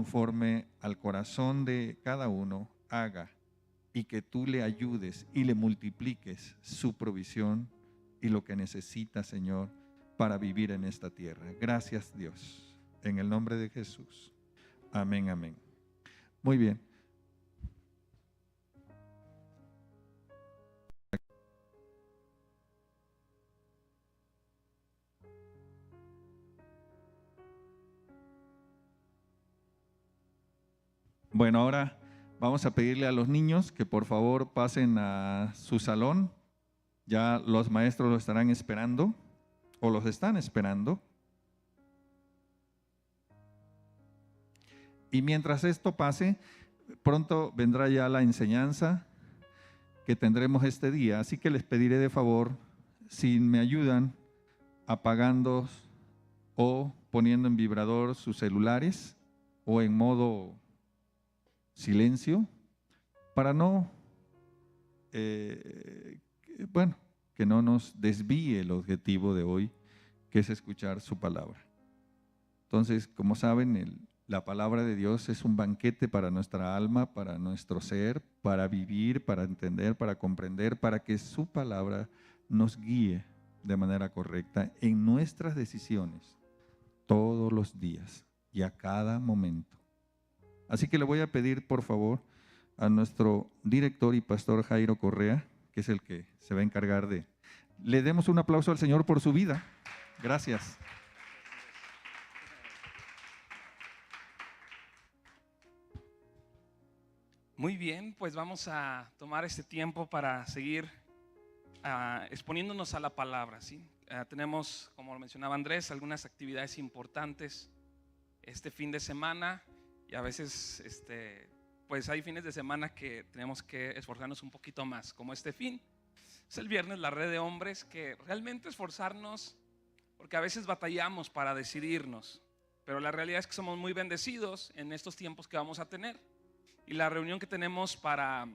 conforme al corazón de cada uno haga, y que tú le ayudes y le multipliques su provisión y lo que necesita, Señor, para vivir en esta tierra. Gracias, Dios, en el nombre de Jesús. Amén, amén. Muy bien. Bueno, ahora vamos a pedirle a los niños que por favor pasen a su salón. Ya los maestros lo estarán esperando o los están esperando. Y mientras esto pase, pronto vendrá ya la enseñanza que tendremos este día. Así que les pediré de favor, si me ayudan apagando o poniendo en vibrador sus celulares o en modo silencio, para no, que no nos desvíe el objetivo de hoy, que es escuchar su palabra. Entonces, como saben, la palabra de Dios es un banquete para nuestra alma, para nuestro ser, para vivir, para entender, para comprender, para que su palabra nos guíe de manera correcta en nuestras decisiones todos los días y a cada momento. Así que le voy a pedir, por favor, a nuestro director y pastor Jairo Correa, que es el que se va a encargar de... Le demos un aplauso al Señor por su vida. Gracias. Muy bien, pues vamos a tomar este tiempo para seguir exponiéndonos a la palabra, ¿sí? Tenemos, como lo mencionaba Andrés, algunas actividades importantes este fin de semana y a veces pues hay fines de semana que tenemos que esforzarnos un poquito más, como este fin. Es el viernes la red de hombres, que realmente esforzarnos, porque a veces batallamos para decidirnos, pero la realidad es que somos muy bendecidos en estos tiempos que vamos a tener. Y la reunión que tenemos para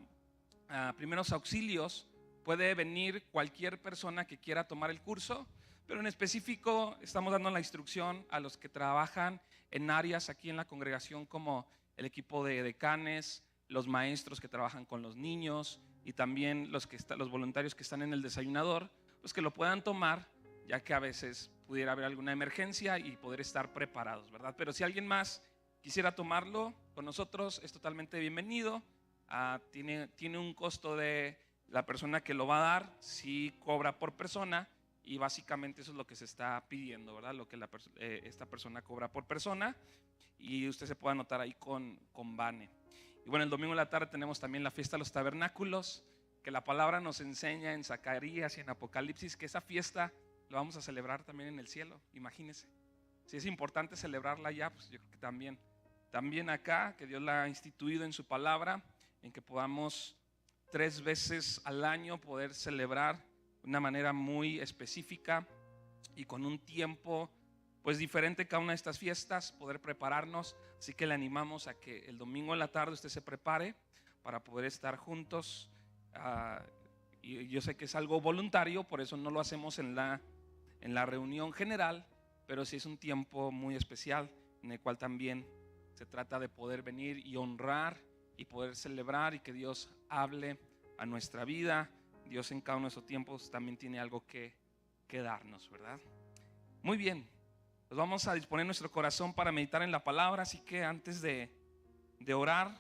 primeros auxilios, puede venir cualquier persona que quiera tomar el curso, pero en específico estamos dando la instrucción a los que trabajan en áreas aquí en la congregación, como el equipo de decanes, los maestros que trabajan con los niños y también los voluntarios que están en el desayunador, pues que lo puedan tomar, ya que a veces pudiera haber alguna emergencia y poder estar preparados, ¿verdad? Pero si alguien más quisiera tomarlo con nosotros, es totalmente bienvenido. Tiene un costo de la persona que lo va a dar, sí cobra por persona, y básicamente eso es lo que se está pidiendo, ¿verdad? Lo que esta persona cobra por persona, y usted se puede anotar ahí con Vane. Y bueno, el domingo en la tarde tenemos también la fiesta de los tabernáculos, que la palabra nos enseña en Zacarías y en Apocalipsis que esa fiesta la vamos a celebrar también en el cielo. Imagínense, si es importante celebrarla ya, pues yo creo que también acá, que Dios la ha instituido en su palabra, en que podamos 3 veces al año poder celebrar de una manera muy específica y con un tiempo pues diferente cada una de estas fiestas, poder prepararnos. Así que le animamos a que el domingo en la tarde usted se prepare para poder estar juntos. Y yo sé que es algo voluntario, por eso no lo hacemos en la reunión general, pero sí es un tiempo muy especial en el cual también se trata de poder venir y honrar y poder celebrar, y que Dios hable a nuestra vida. Dios en cada uno de esos tiempos también tiene algo que darnos, ¿verdad? Muy bien, pues vamos a disponer nuestro corazón para meditar en la palabra. Así que antes de orar,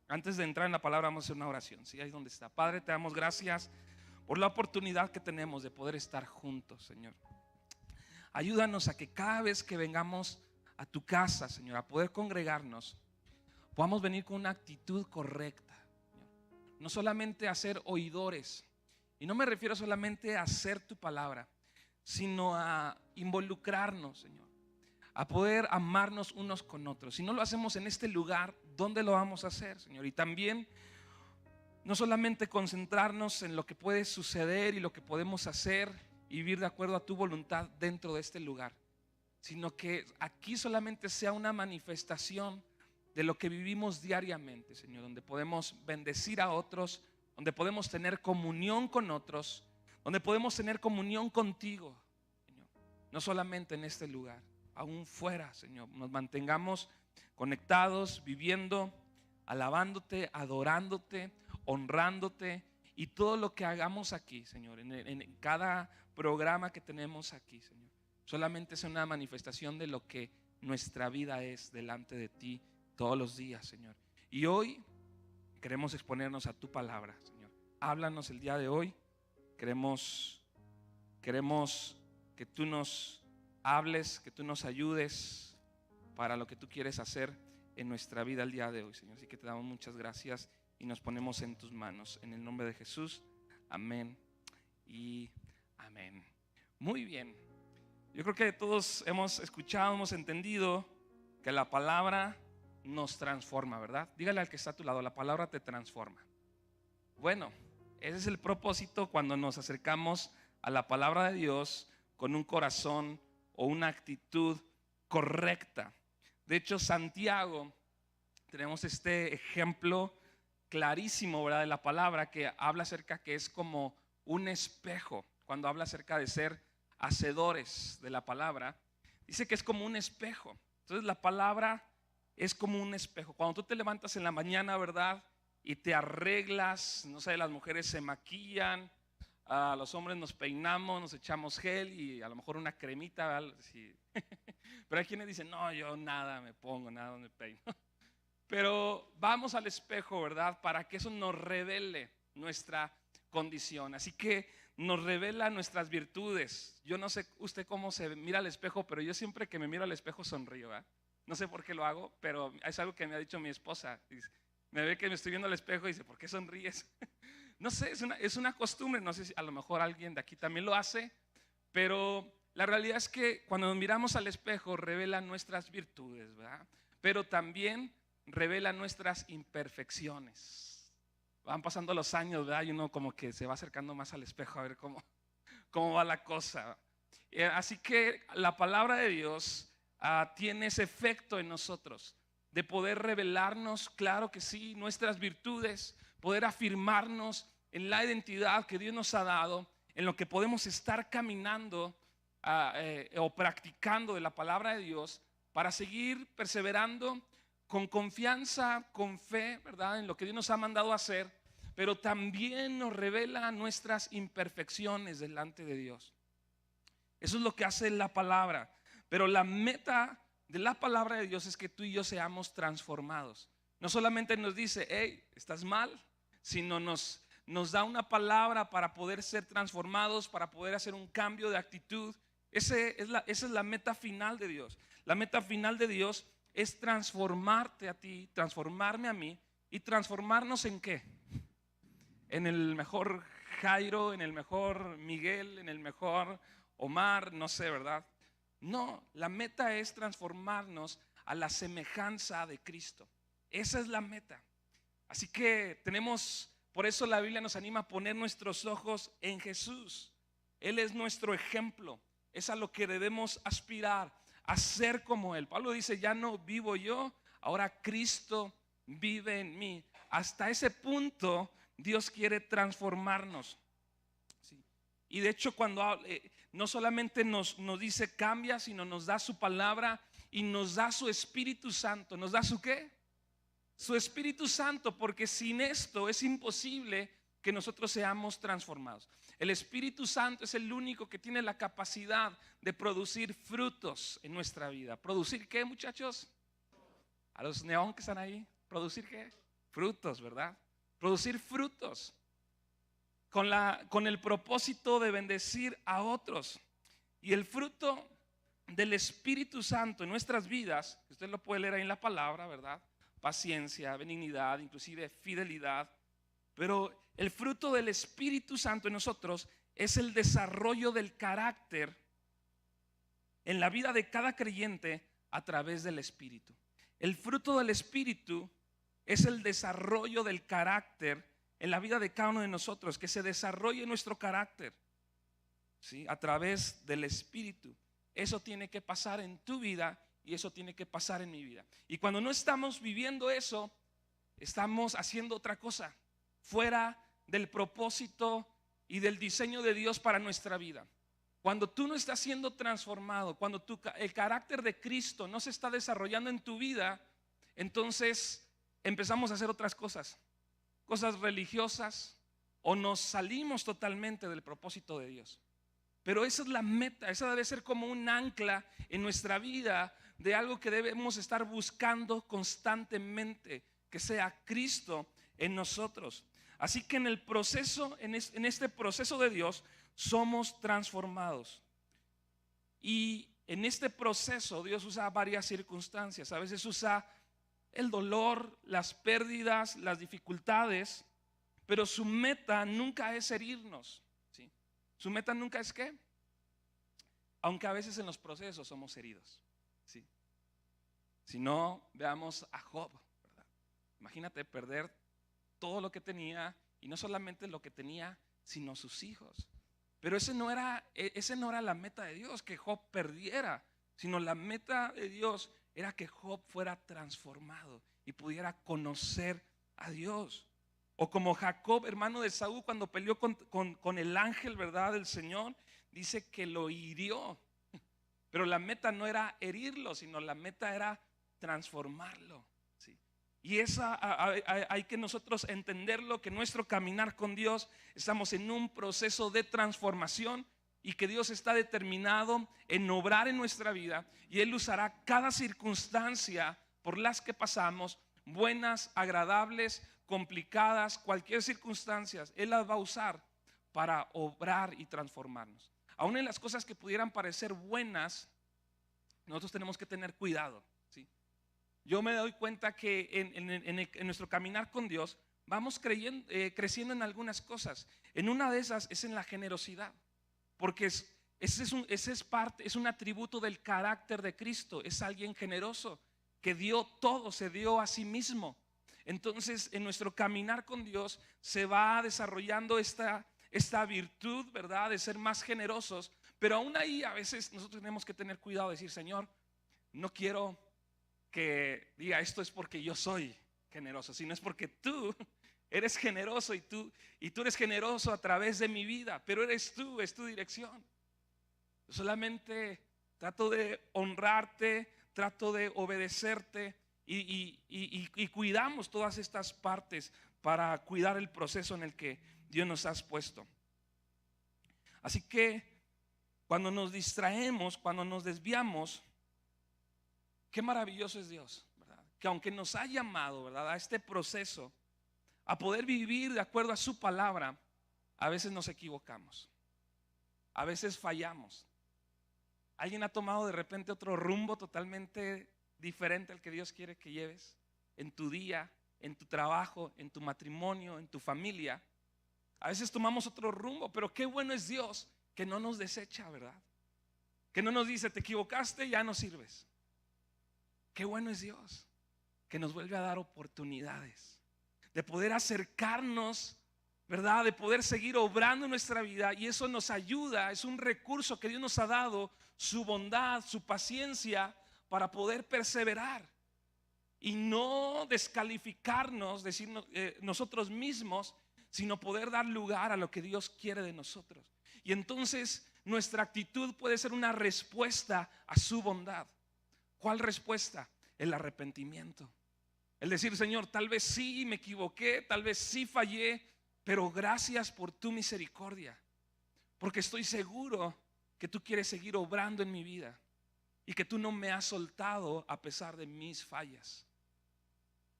antes de entrar en la palabra, vamos a hacer una oración, ¿sí? Ahí donde está. Padre, te damos gracias por la oportunidad que tenemos de poder estar juntos, Señor. Ayúdanos a que cada vez que vengamos a tu casa, Señor, a poder congregarnos, podamos venir con una actitud correcta, Señor. No solamente a ser oidores, y no me refiero solamente a hacer tu palabra, sino a involucrarnos, Señor, a poder amarnos unos con otros. Si no lo hacemos en este lugar, ¿dónde lo vamos a hacer, Señor? Y también no solamente concentrarnos en lo que puede suceder y lo que podemos hacer y vivir de acuerdo a tu voluntad dentro de este lugar, sino que aquí solamente sea una manifestación de lo que vivimos diariamente, Señor, donde podemos bendecir a otros, donde podemos tener comunión con otros, donde podemos tener comunión contigo, Señor. No solamente en este lugar, aún fuera, Señor, nos mantengamos conectados, viviendo, alabándote, adorándote, honrándote, y todo lo que hagamos aquí, Señor, en cada programa que tenemos aquí, Señor, solamente es una manifestación de lo que nuestra vida es delante de ti todos los días, Señor. Y hoy queremos exponernos a tu palabra, Señor. Háblanos el día de hoy. Queremos que tú nos hables, que tú nos ayudes para lo que tú quieres hacer en nuestra vida el día de hoy, Señor. Así que te damos muchas gracias y nos ponemos en tus manos. En el nombre de Jesús, amén y amén. Muy bien. Yo creo que todos hemos escuchado, hemos entendido que la palabra nos transforma, ¿verdad? Dígale al que está a tu lado, la palabra te transforma. Bueno, ese es el propósito cuando nos acercamos a la palabra de Dios con un corazón o una actitud correcta. De hecho, Santiago, tenemos este ejemplo clarísimo, ¿verdad?, de la palabra, que habla acerca que es como un espejo. Cuando habla acerca de ser hacedores de la palabra, dice que es como un espejo. Entonces la palabra es como un espejo. Cuando tú te levantas en la mañana, ¿verdad?, y te arreglas, no sé, las mujeres se maquillan, los hombres nos peinamos, nos echamos gel y a lo mejor una cremita, ¿verdad? Sí. Pero hay quienes dicen, no, yo nada me pongo, nada me peino. Pero vamos al espejo, ¿verdad?, para que eso nos revele nuestra condición. Así que nos revela nuestras virtudes. Yo no sé usted cómo se mira al espejo, pero yo siempre que me miro al espejo sonrío, ¿verdad? No sé por qué lo hago, pero es algo que me ha dicho mi esposa. Me ve que me estoy viendo al espejo y dice, ¿por qué sonríes? No sé, es una costumbre. No sé si a lo mejor alguien de aquí también lo hace, pero la realidad es que cuando nos miramos al espejo revela nuestras virtudes, ¿verdad? Pero también revela nuestras imperfecciones. Van pasando los años, ¿verdad? Y uno como que se va acercando más al espejo a ver cómo va la cosa. Así que la palabra de Dios tiene ese efecto en nosotros de poder revelarnos, claro que sí, nuestras virtudes, poder afirmarnos en la identidad que Dios nos ha dado, en lo que podemos estar caminando o practicando de la palabra de Dios para seguir perseverando con confianza, con fe, ¿verdad?, en lo que Dios nos ha mandado a hacer, pero también nos revela nuestras imperfecciones delante de Dios. Eso es lo que hace la palabra. Pero la meta de la palabra de Dios es que tú y yo seamos transformados. No solamente nos dice, hey, estás mal, sino nos da una palabra para poder ser transformados, para poder hacer un cambio de actitud. Esa es la meta final de Dios. La meta final de Dios es transformarte a ti, transformarme a mí. ¿Y transformarnos en qué? En el mejor Jairo, en el mejor Miguel, en el mejor Omar, no sé, ¿verdad? No, la meta es transformarnos a la semejanza de Cristo. Esa es la meta. Así que por eso la Biblia nos anima a poner nuestros ojos en Jesús. Él es nuestro ejemplo. Es a lo que debemos aspirar, a ser como Él. Pablo dice, ya no vivo yo, ahora Cristo vive en mí. Hasta ese punto Dios quiere transformarnos. Sí. Y de hecho cuando no solamente nos dice cambia, sino nos da su palabra y nos da su Espíritu Santo. ¿Nos da su qué? Su Espíritu Santo, porque sin esto es imposible que nosotros seamos transformados. El Espíritu Santo es el único que tiene la capacidad de producir frutos en nuestra vida. ¿Producir qué, muchachos? A los neón que están ahí, ¿producir qué? Frutos, ¿verdad? Producir frutos con el propósito de bendecir a otros. Y el fruto del Espíritu Santo en nuestras vidas, usted lo puede leer ahí en la palabra, ¿verdad? Paciencia, benignidad, inclusive fidelidad. Pero el fruto del Espíritu Santo en nosotros es el desarrollo del carácter en la vida de cada creyente a través del Espíritu. El fruto del Espíritu es el desarrollo del carácter en la vida de cada uno de nosotros, que se desarrolle nuestro carácter, ¿sí?, a través del Espíritu. Eso tiene que pasar en tu vida y eso tiene que pasar en mi vida. Y cuando no estamos viviendo eso, estamos haciendo otra cosa, fuera del propósito y del diseño de Dios para nuestra vida. Cuando tú no estás siendo transformado, cuando el carácter de Cristo no se está desarrollando en tu vida, entonces empezamos a hacer otras cosas religiosas, o nos salimos totalmente del propósito de Dios. Pero esa es la meta, esa debe ser como un ancla en nuestra vida de algo que debemos estar buscando constantemente, que sea Cristo en nosotros. Así que en el proceso, en este proceso de Dios, somos transformados. Y en este proceso Dios usa varias circunstancias. A veces usa el dolor, las pérdidas, las dificultades, pero su meta nunca es herirnos, ¿sí? Su meta nunca es ¿qué? Aunque a veces en los procesos somos heridos, ¿sí? Si no, veamos a Job, ¿verdad? Imagínate perder todo lo que tenía, y no solamente lo que tenía, sino sus hijos. Pero ese no era la meta de Dios, que Job perdiera, sino la meta de Dios era que Job fuera transformado y pudiera conocer a Dios. O como Jacob, hermano de Saúl, cuando peleó con el ángel, ¿verdad?, del Señor, dice que lo hirió. Pero la meta no era herirlo, sino la meta era transformarlo, ¿sí? Y esa hay que nosotros entenderlo, que nuestro caminar con Dios, estamos en un proceso de transformación, y que Dios está determinado en obrar en nuestra vida, y Él usará cada circunstancia por las que pasamos, buenas, agradables, complicadas, cualquier circunstancia, Él las va a usar para obrar y transformarnos. Aún en las cosas que pudieran parecer buenas, nosotros tenemos que tener cuidado, ¿sí? Yo me doy cuenta que en nuestro caminar con Dios vamos creciendo en algunas cosas. En una de esas es en la generosidad, porque ese es un atributo del carácter de Cristo. Es alguien generoso que dio todo, se dio a sí mismo. Entonces en nuestro caminar con Dios se va desarrollando esta virtud, ¿verdad?, de ser más generosos. Pero aún ahí a veces nosotros tenemos que tener cuidado de decir: Señor, no quiero que diga esto es porque yo soy generoso, sino es porque tú eres generoso, y tú eres generoso a través de mi vida, pero eres tú, es tu dirección. Solamente trato de honrarte, trato de obedecerte, y cuidamos todas estas partes para cuidar el proceso en el que Dios nos ha puesto. Así que cuando nos distraemos, cuando nos desviamos, qué maravilloso es Dios, ¿verdad? Que aunque nos ha llamado, ¿verdad?, a este proceso, a poder vivir de acuerdo a su palabra, a veces nos equivocamos, a veces fallamos. ¿Alguien ha tomado de repente otro rumbo totalmente diferente al que Dios quiere que lleves en tu día, en tu trabajo, en tu matrimonio, en tu familia? A veces tomamos otro rumbo, pero qué bueno es Dios que no nos desecha, ¿verdad? Que no nos dice: te equivocaste, ya no sirves. Qué bueno es Dios que nos vuelve a dar oportunidades de poder acercarnos, ¿verdad?, de poder seguir obrando en nuestra vida, y eso nos ayuda, es un recurso que Dios nos ha dado, su bondad, su paciencia, para poder perseverar y no descalificarnos, decirnos nosotros mismos, sino poder dar lugar a lo que Dios quiere de nosotros. Y entonces nuestra actitud puede ser una respuesta a su bondad. ¿Cuál respuesta? El arrepentimiento. El decir: Señor, tal vez sí me equivoqué, tal vez sí fallé, pero gracias por tu misericordia, porque estoy seguro que tú quieres seguir obrando en mi vida, y que tú no me has soltado a pesar de mis fallas.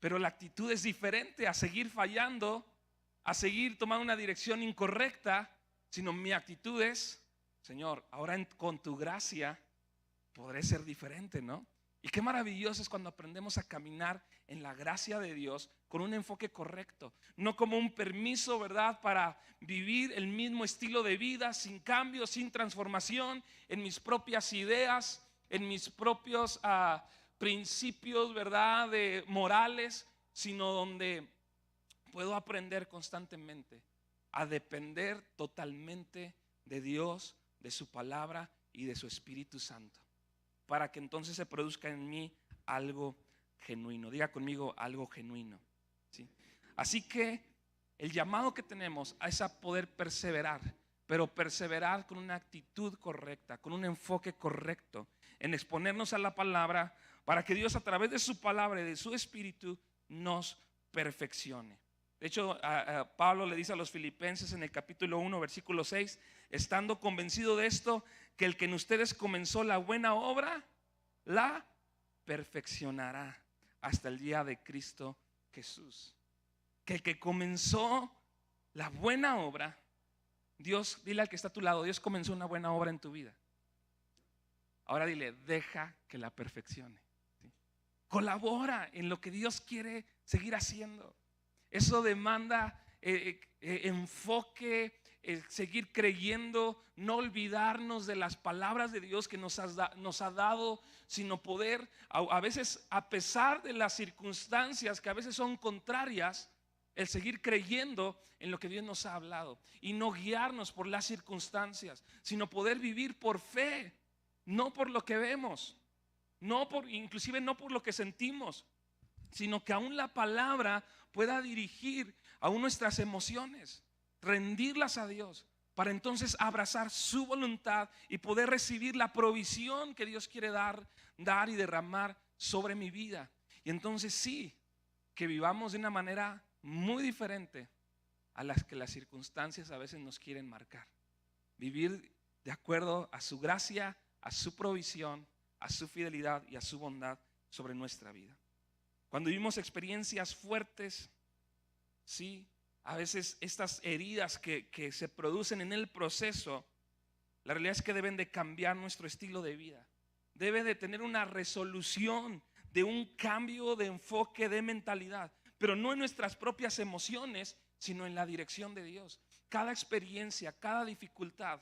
Pero la actitud es diferente a seguir fallando, a seguir tomando una dirección incorrecta, sino mi actitud es: Señor, ahora con tu gracia podré ser diferente, ¿no? Y qué maravilloso es cuando aprendemos a caminar en la gracia de Dios con un enfoque correcto, no como un permiso, ¿verdad?, para vivir el mismo estilo de vida sin cambio, sin transformación, en mis propias ideas, en mis propios principios, ¿verdad?, de morales, sino donde puedo aprender constantemente a depender totalmente de Dios, de su palabra y de su Espíritu Santo, para que entonces se produzca en mí algo genuino. Diga conmigo: algo genuino, ¿sí? Así que el llamado que tenemos es a poder perseverar, pero perseverar con una actitud correcta, con un enfoque correcto, en exponernos a la palabra para que Dios a través de su palabra y de su espíritu nos perfeccione. De hecho, Pablo le dice a los filipenses en el capítulo 1, versículo 6, estando convencido de esto, que el que en ustedes comenzó la buena obra, la perfeccionará hasta el día de Cristo Jesús. Que el que comenzó la buena obra, Dios, dile al que está a tu lado, Dios comenzó una buena obra en tu vida. Ahora dile, deja que la perfeccione. ¿Sí? Colabora en lo que Dios quiere seguir haciendo. Eso demanda enfoque, seguir creyendo, no olvidarnos de las palabras de Dios que nos ha dado, sino poder, a veces a pesar de las circunstancias que a veces son contrarias, el seguir creyendo en lo que Dios nos ha hablado y no guiarnos por las circunstancias, sino poder vivir por fe, no por lo que vemos, inclusive no por lo que sentimos, sino que aún la palabra pueda dirigir aún nuestras emociones, rendirlas a Dios, para entonces abrazar su voluntad y poder recibir la provisión que Dios quiere dar y derramar sobre mi vida. Y entonces sí, que vivamos de una manera muy diferente a las que las circunstancias a veces nos quieren marcar. Vivir de acuerdo a su gracia, a su provisión, a su fidelidad y a su bondad sobre nuestra vida. Cuando vivimos experiencias fuertes, sí, a veces estas heridas que se producen en el proceso, la realidad es que deben de cambiar nuestro estilo de vida. Debe de tener una resolución de un cambio de enfoque, de mentalidad, pero no en nuestras propias emociones, sino en la dirección de Dios. Cada experiencia, cada dificultad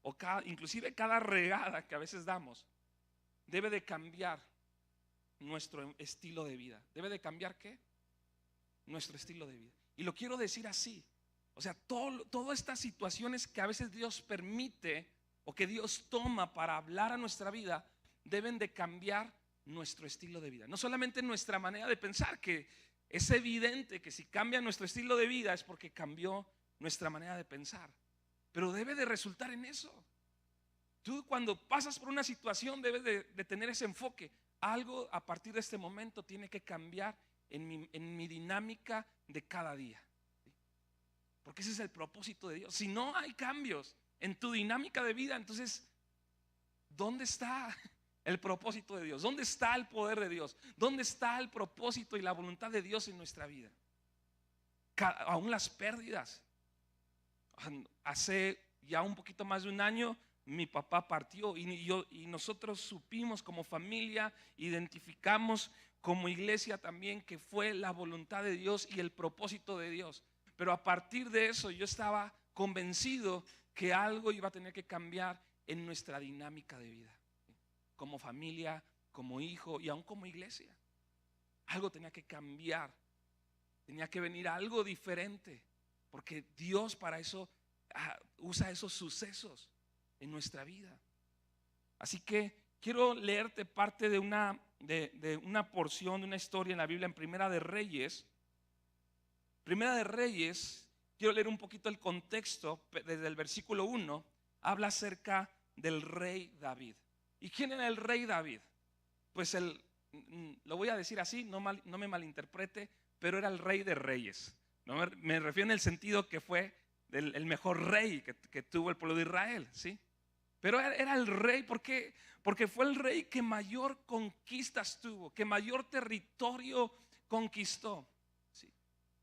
o inclusive cada regada que a veces damos, debe de cambiar nuestro estilo de vida. ¿Debe de cambiar qué? Nuestro estilo de vida. Y lo quiero decir así. O sea, todas estas situaciones que a veces Dios permite o que Dios toma para hablar a nuestra vida, deben de cambiar nuestro estilo de vida. No solamente nuestra manera de pensar, que es evidente que si cambia nuestro estilo de vida es porque cambió nuestra manera de pensar, pero debe de resultar en eso. Tú cuando pasas por una situación debes de tener ese enfoque. Algo a partir de este momento tiene que cambiar en mi dinámica de cada día, ¿sí? Porque ese es el propósito de Dios. Si no hay cambios en tu dinámica de vida, entonces ¿dónde está el propósito de Dios? ¿Dónde está el poder de Dios? ¿Dónde está el propósito y la voluntad de Dios en nuestra vida? Aún las pérdidas. Hace ya un poquito más de un año mi papá partió y nosotros supimos como familia, identificamos como iglesia también que fue la voluntad de Dios y el propósito de Dios. Pero a partir de eso yo estaba convencido que algo iba a tener que cambiar en nuestra dinámica de vida, como familia, como hijo y aún como iglesia. Algo tenía que cambiar, tenía que venir algo diferente, porque Dios para eso usa esos sucesos en nuestra vida. Así que quiero leerte parte de una porción, de una historia en la Biblia, en Primera de Reyes. Primera de Reyes, quiero leer un poquito el contexto. Desde el versículo 1 habla acerca del rey David. ¿Y quién era el rey David? Pues lo voy a decir así, no me malinterprete, pero era el rey de reyes. No me refiero en el sentido que fue el mejor rey que tuvo el pueblo de Israel, ¿sí? Pero era el rey porque fue el rey que mayor conquistas tuvo, que mayor territorio conquistó, ¿sí?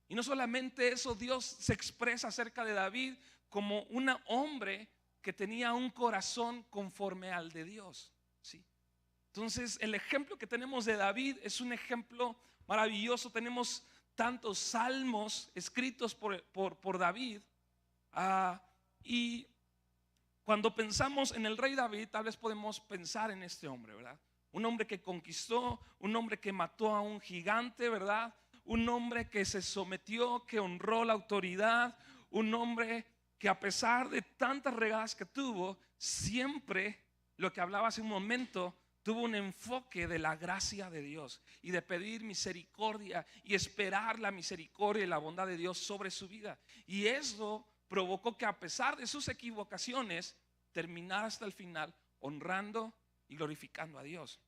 Y no solamente eso, Dios se expresa acerca de David como un hombre que tenía un corazón conforme al de Dios, ¿sí? Entonces el ejemplo que tenemos de David es un ejemplo maravilloso. Tenemos tantos salmos escritos por David, y cuando pensamos en el rey David, tal vez podemos pensar en este hombre, ¿verdad? Un hombre que conquistó, un hombre que mató a un gigante, ¿verdad? Un hombre que se sometió, que honró la autoridad, un hombre que a pesar de tantas regadas que tuvo, siempre, lo que hablaba hace un momento, tuvo un enfoque de la gracia de Dios y de pedir misericordia y esperar la misericordia y la bondad de Dios sobre su vida. Y eso provocó que a pesar de sus equivocaciones, terminara hasta el final honrando y glorificando a Dios.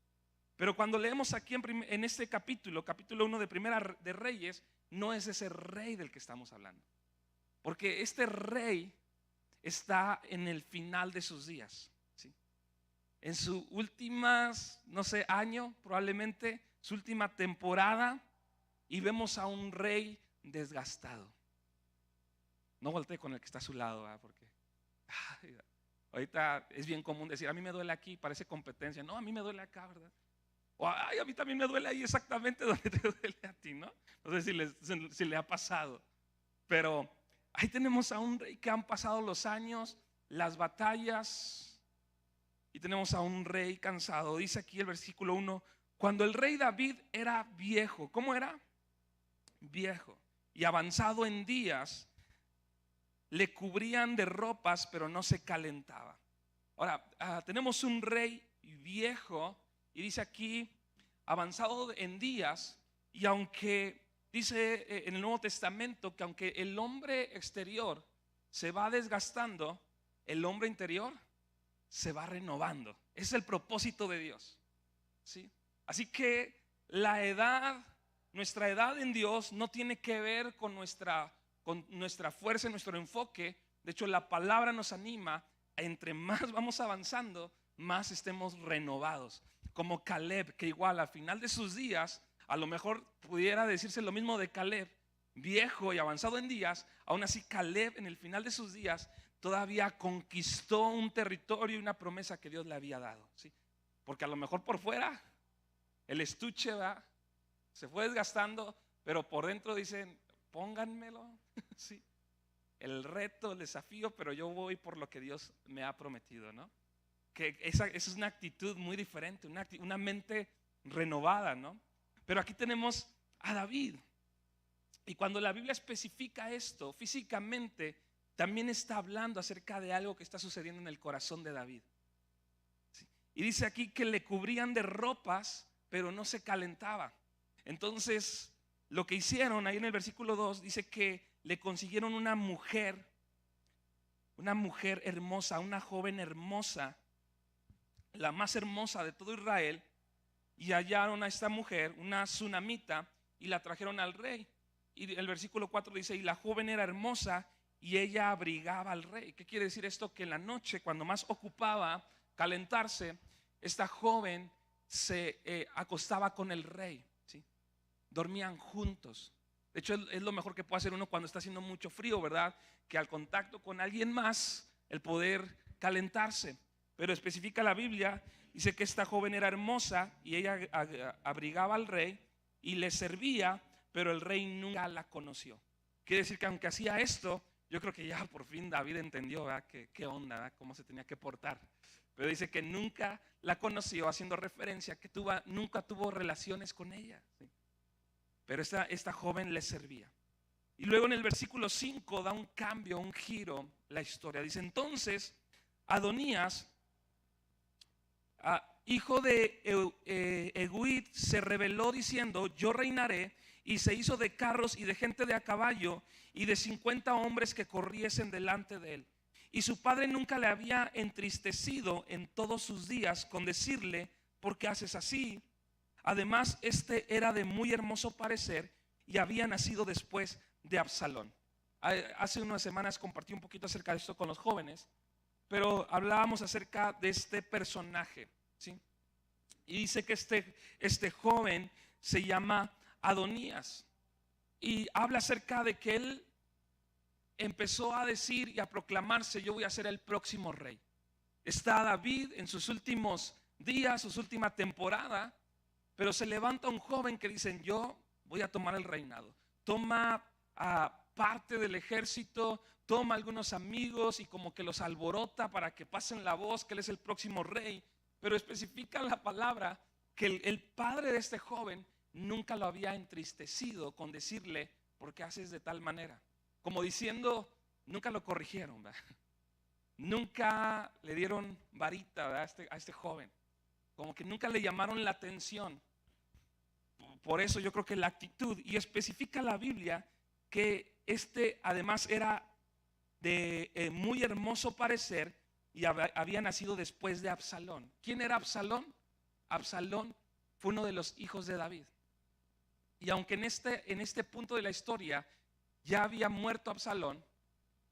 Pero cuando leemos aquí en este capítulo 1 de Primera de Reyes, no es ese rey del que estamos hablando. Porque este rey está en el final de sus días, ¿sí? En sus últimas, año, probablemente su última temporada, y vemos a un rey desgastado. No voltee con el que está a su lado, ¿verdad? Porque ahorita es bien común decir, a mí me duele aquí, parece competencia. No, a mí me duele acá, ¿verdad? O ay, a mí también me duele ahí exactamente donde te duele a ti, ¿no? No sé si le ha pasado. Pero ahí tenemos a un rey que han pasado los años, las batallas, y tenemos a un rey cansado. Dice aquí el versículo 1, cuando el rey David era viejo. ¿Cómo era? Viejo y avanzado en días, le cubrían de ropas, pero no se calentaba. Ahora, tenemos un rey viejo, y dice aquí, avanzado en días, y aunque dice en el Nuevo Testamento que aunque el hombre exterior se va desgastando, el hombre interior se va renovando. Es el propósito de Dios, ¿sí? Así que nuestra edad en Dios no tiene que ver con nuestra fuerza, nuestro enfoque. De hecho, la palabra nos anima a entre más vamos avanzando, más estemos renovados. Como Caleb, que igual al final de sus días, a lo mejor pudiera decirse lo mismo de Caleb, viejo y avanzado en días. Aún así, Caleb en el final de sus días todavía conquistó un territorio y una promesa que Dios le había dado, ¿sí? Porque a lo mejor por fuera el estuche se fue desgastando, pero por dentro dicen, pónganmelo, ¿sí? El reto, el desafío, pero yo voy por lo que Dios me ha prometido, ¿no? Que esa es una actitud muy diferente, una mente renovada, ¿no? Pero aquí tenemos a David, y cuando la Biblia especifica esto físicamente, también está hablando acerca de algo que está sucediendo en el corazón de David, ¿sí? Y dice aquí que le cubrían de ropas, pero no se calentaba. Entonces, lo que hicieron ahí en el versículo 2 dice que le consiguieron una mujer hermosa, una joven hermosa, la más hermosa de todo Israel, y hallaron a esta mujer, una sunamita, y la trajeron al rey. Y el versículo 4 dice, y la joven era hermosa y ella abrigaba al rey. ¿Qué quiere decir esto? Que en la noche, cuando más ocupaba calentarse, esta joven se acostaba con el rey, ¿sí? Dormían juntos. De hecho, es lo mejor que puede hacer uno cuando está haciendo mucho frío, ¿verdad? Que al contacto con alguien más, el poder calentarse. Pero especifica la Biblia, dice que esta joven era hermosa y ella abrigaba al rey y le servía, pero el rey nunca la conoció. Quiere decir que aunque hacía esto, yo creo que ya por fin David entendió, ¿verdad? Qué onda, ¿verdad? Cómo se tenía que portar. Pero dice que nunca la conoció, haciendo referencia a que nunca tuvo relaciones con ella, ¿sí? Pero esta joven le servía. Y luego en el versículo 5 da un cambio, un giro la historia. Dice, entonces Adonías, hijo de Eguid, se rebeló diciendo, yo reinaré, y se hizo de carros y de gente de a caballo y de 50 hombres que corriesen delante de él. Y su padre nunca le había entristecido en todos sus días con decirle, ¿por qué haces así? Además, este era de muy hermoso parecer y había nacido después de Absalón. Hace unas semanas compartí un poquito acerca de esto con los jóvenes, pero hablábamos acerca de este personaje, ¿sí? Y dice que este joven se llama Adonías, y habla acerca de que él empezó a decir y a proclamarse, yo voy a ser el próximo rey. Está David en sus últimos días, su última temporada, pero se levanta un joven que dice, yo voy a tomar el reinado. Toma parte del ejército, toma algunos amigos y como que los alborota para que pasen la voz que él es el próximo rey. Pero especifica la palabra que el padre de este joven nunca lo había entristecido con decirle, ¿por qué haces de tal manera? Como diciendo, nunca lo corrigieron, ¿verdad? Nunca le dieron varita, ¿verdad? a este joven. Como que nunca le llamaron la atención. Por eso yo creo que la actitud, y especifica la Biblia que además era de muy hermoso parecer y había nacido después de Absalón. ¿Quién era Absalón? Absalón fue uno de los hijos de David. Y aunque en este punto de la historia ya había muerto Absalón,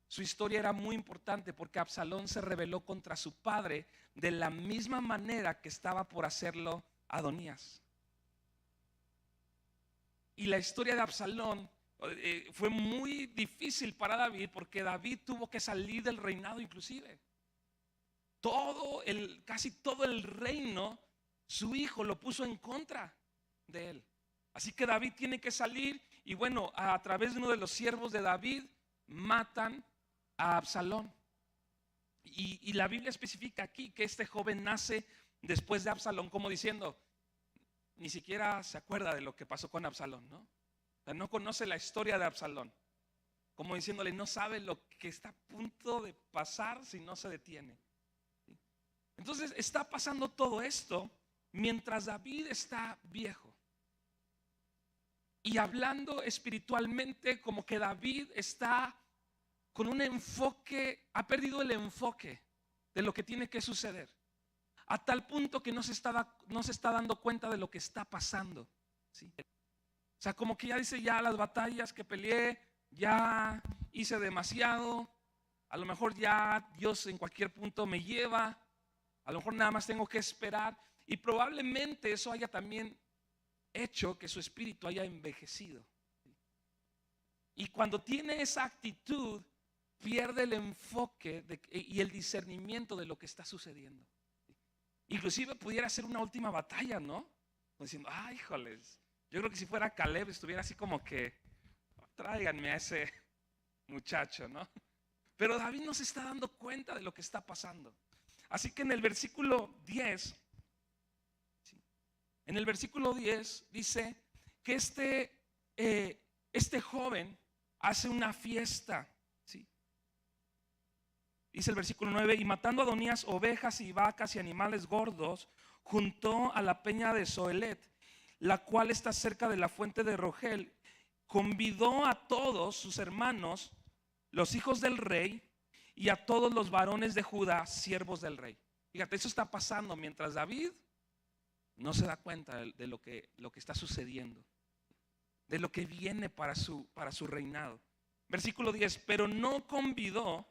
su historia era muy importante porque Absalón se rebeló contra su padre de la misma manera que estaba por hacerlo Adonías. Y la historia de Absalón fue muy difícil para David porque David tuvo que salir del reinado inclusive. Casi todo el reino, su hijo lo puso en contra de él. Así que David tiene que salir y bueno, a través de uno de los siervos de David matan a Absalón. Y la Biblia especifica aquí que este joven nace después de Absalón, como diciendo, ni siquiera se acuerda de lo que pasó con Absalón, ¿no? O sea, no conoce la historia de Absalón, como diciéndole, no sabe lo que está a punto de pasar si no se detiene. Entonces está pasando todo esto mientras David está viejo. Y hablando espiritualmente, como que David está con un enfoque, ha perdido el enfoque de lo que tiene que suceder, a tal punto que no se está dando cuenta de lo que está pasando, ¿sí? O sea, como que ya dice, ya las batallas que peleé, ya hice demasiado, a lo mejor ya Dios en cualquier punto me lleva, a lo mejor nada más tengo que esperar. Y probablemente eso haya también hecho que su espíritu haya envejecido. Y cuando tiene esa actitud, pierde el enfoque y el discernimiento de lo que está sucediendo. Inclusive pudiera ser una última batalla, ¿no? Diciendo, ay, híjoles, yo creo que si fuera Caleb estuviera así como que, tráiganme a ese muchacho, ¿no? Pero David no se está dando cuenta de lo que está pasando. Así que en el versículo 10, dice que este joven hace una fiesta, ¿sí? Dice el versículo 9, y matando a Adonías ovejas y vacas y animales gordos, juntó a la peña de Zoelet, la cual está cerca de la fuente de Rogel, convidó a todos sus hermanos, los hijos del rey, y a todos los varones de Judá, siervos del rey. Fíjate, eso está pasando mientras David no se da cuenta de lo que está sucediendo, de lo que viene para su reinado. Versículo 10, pero no convidó,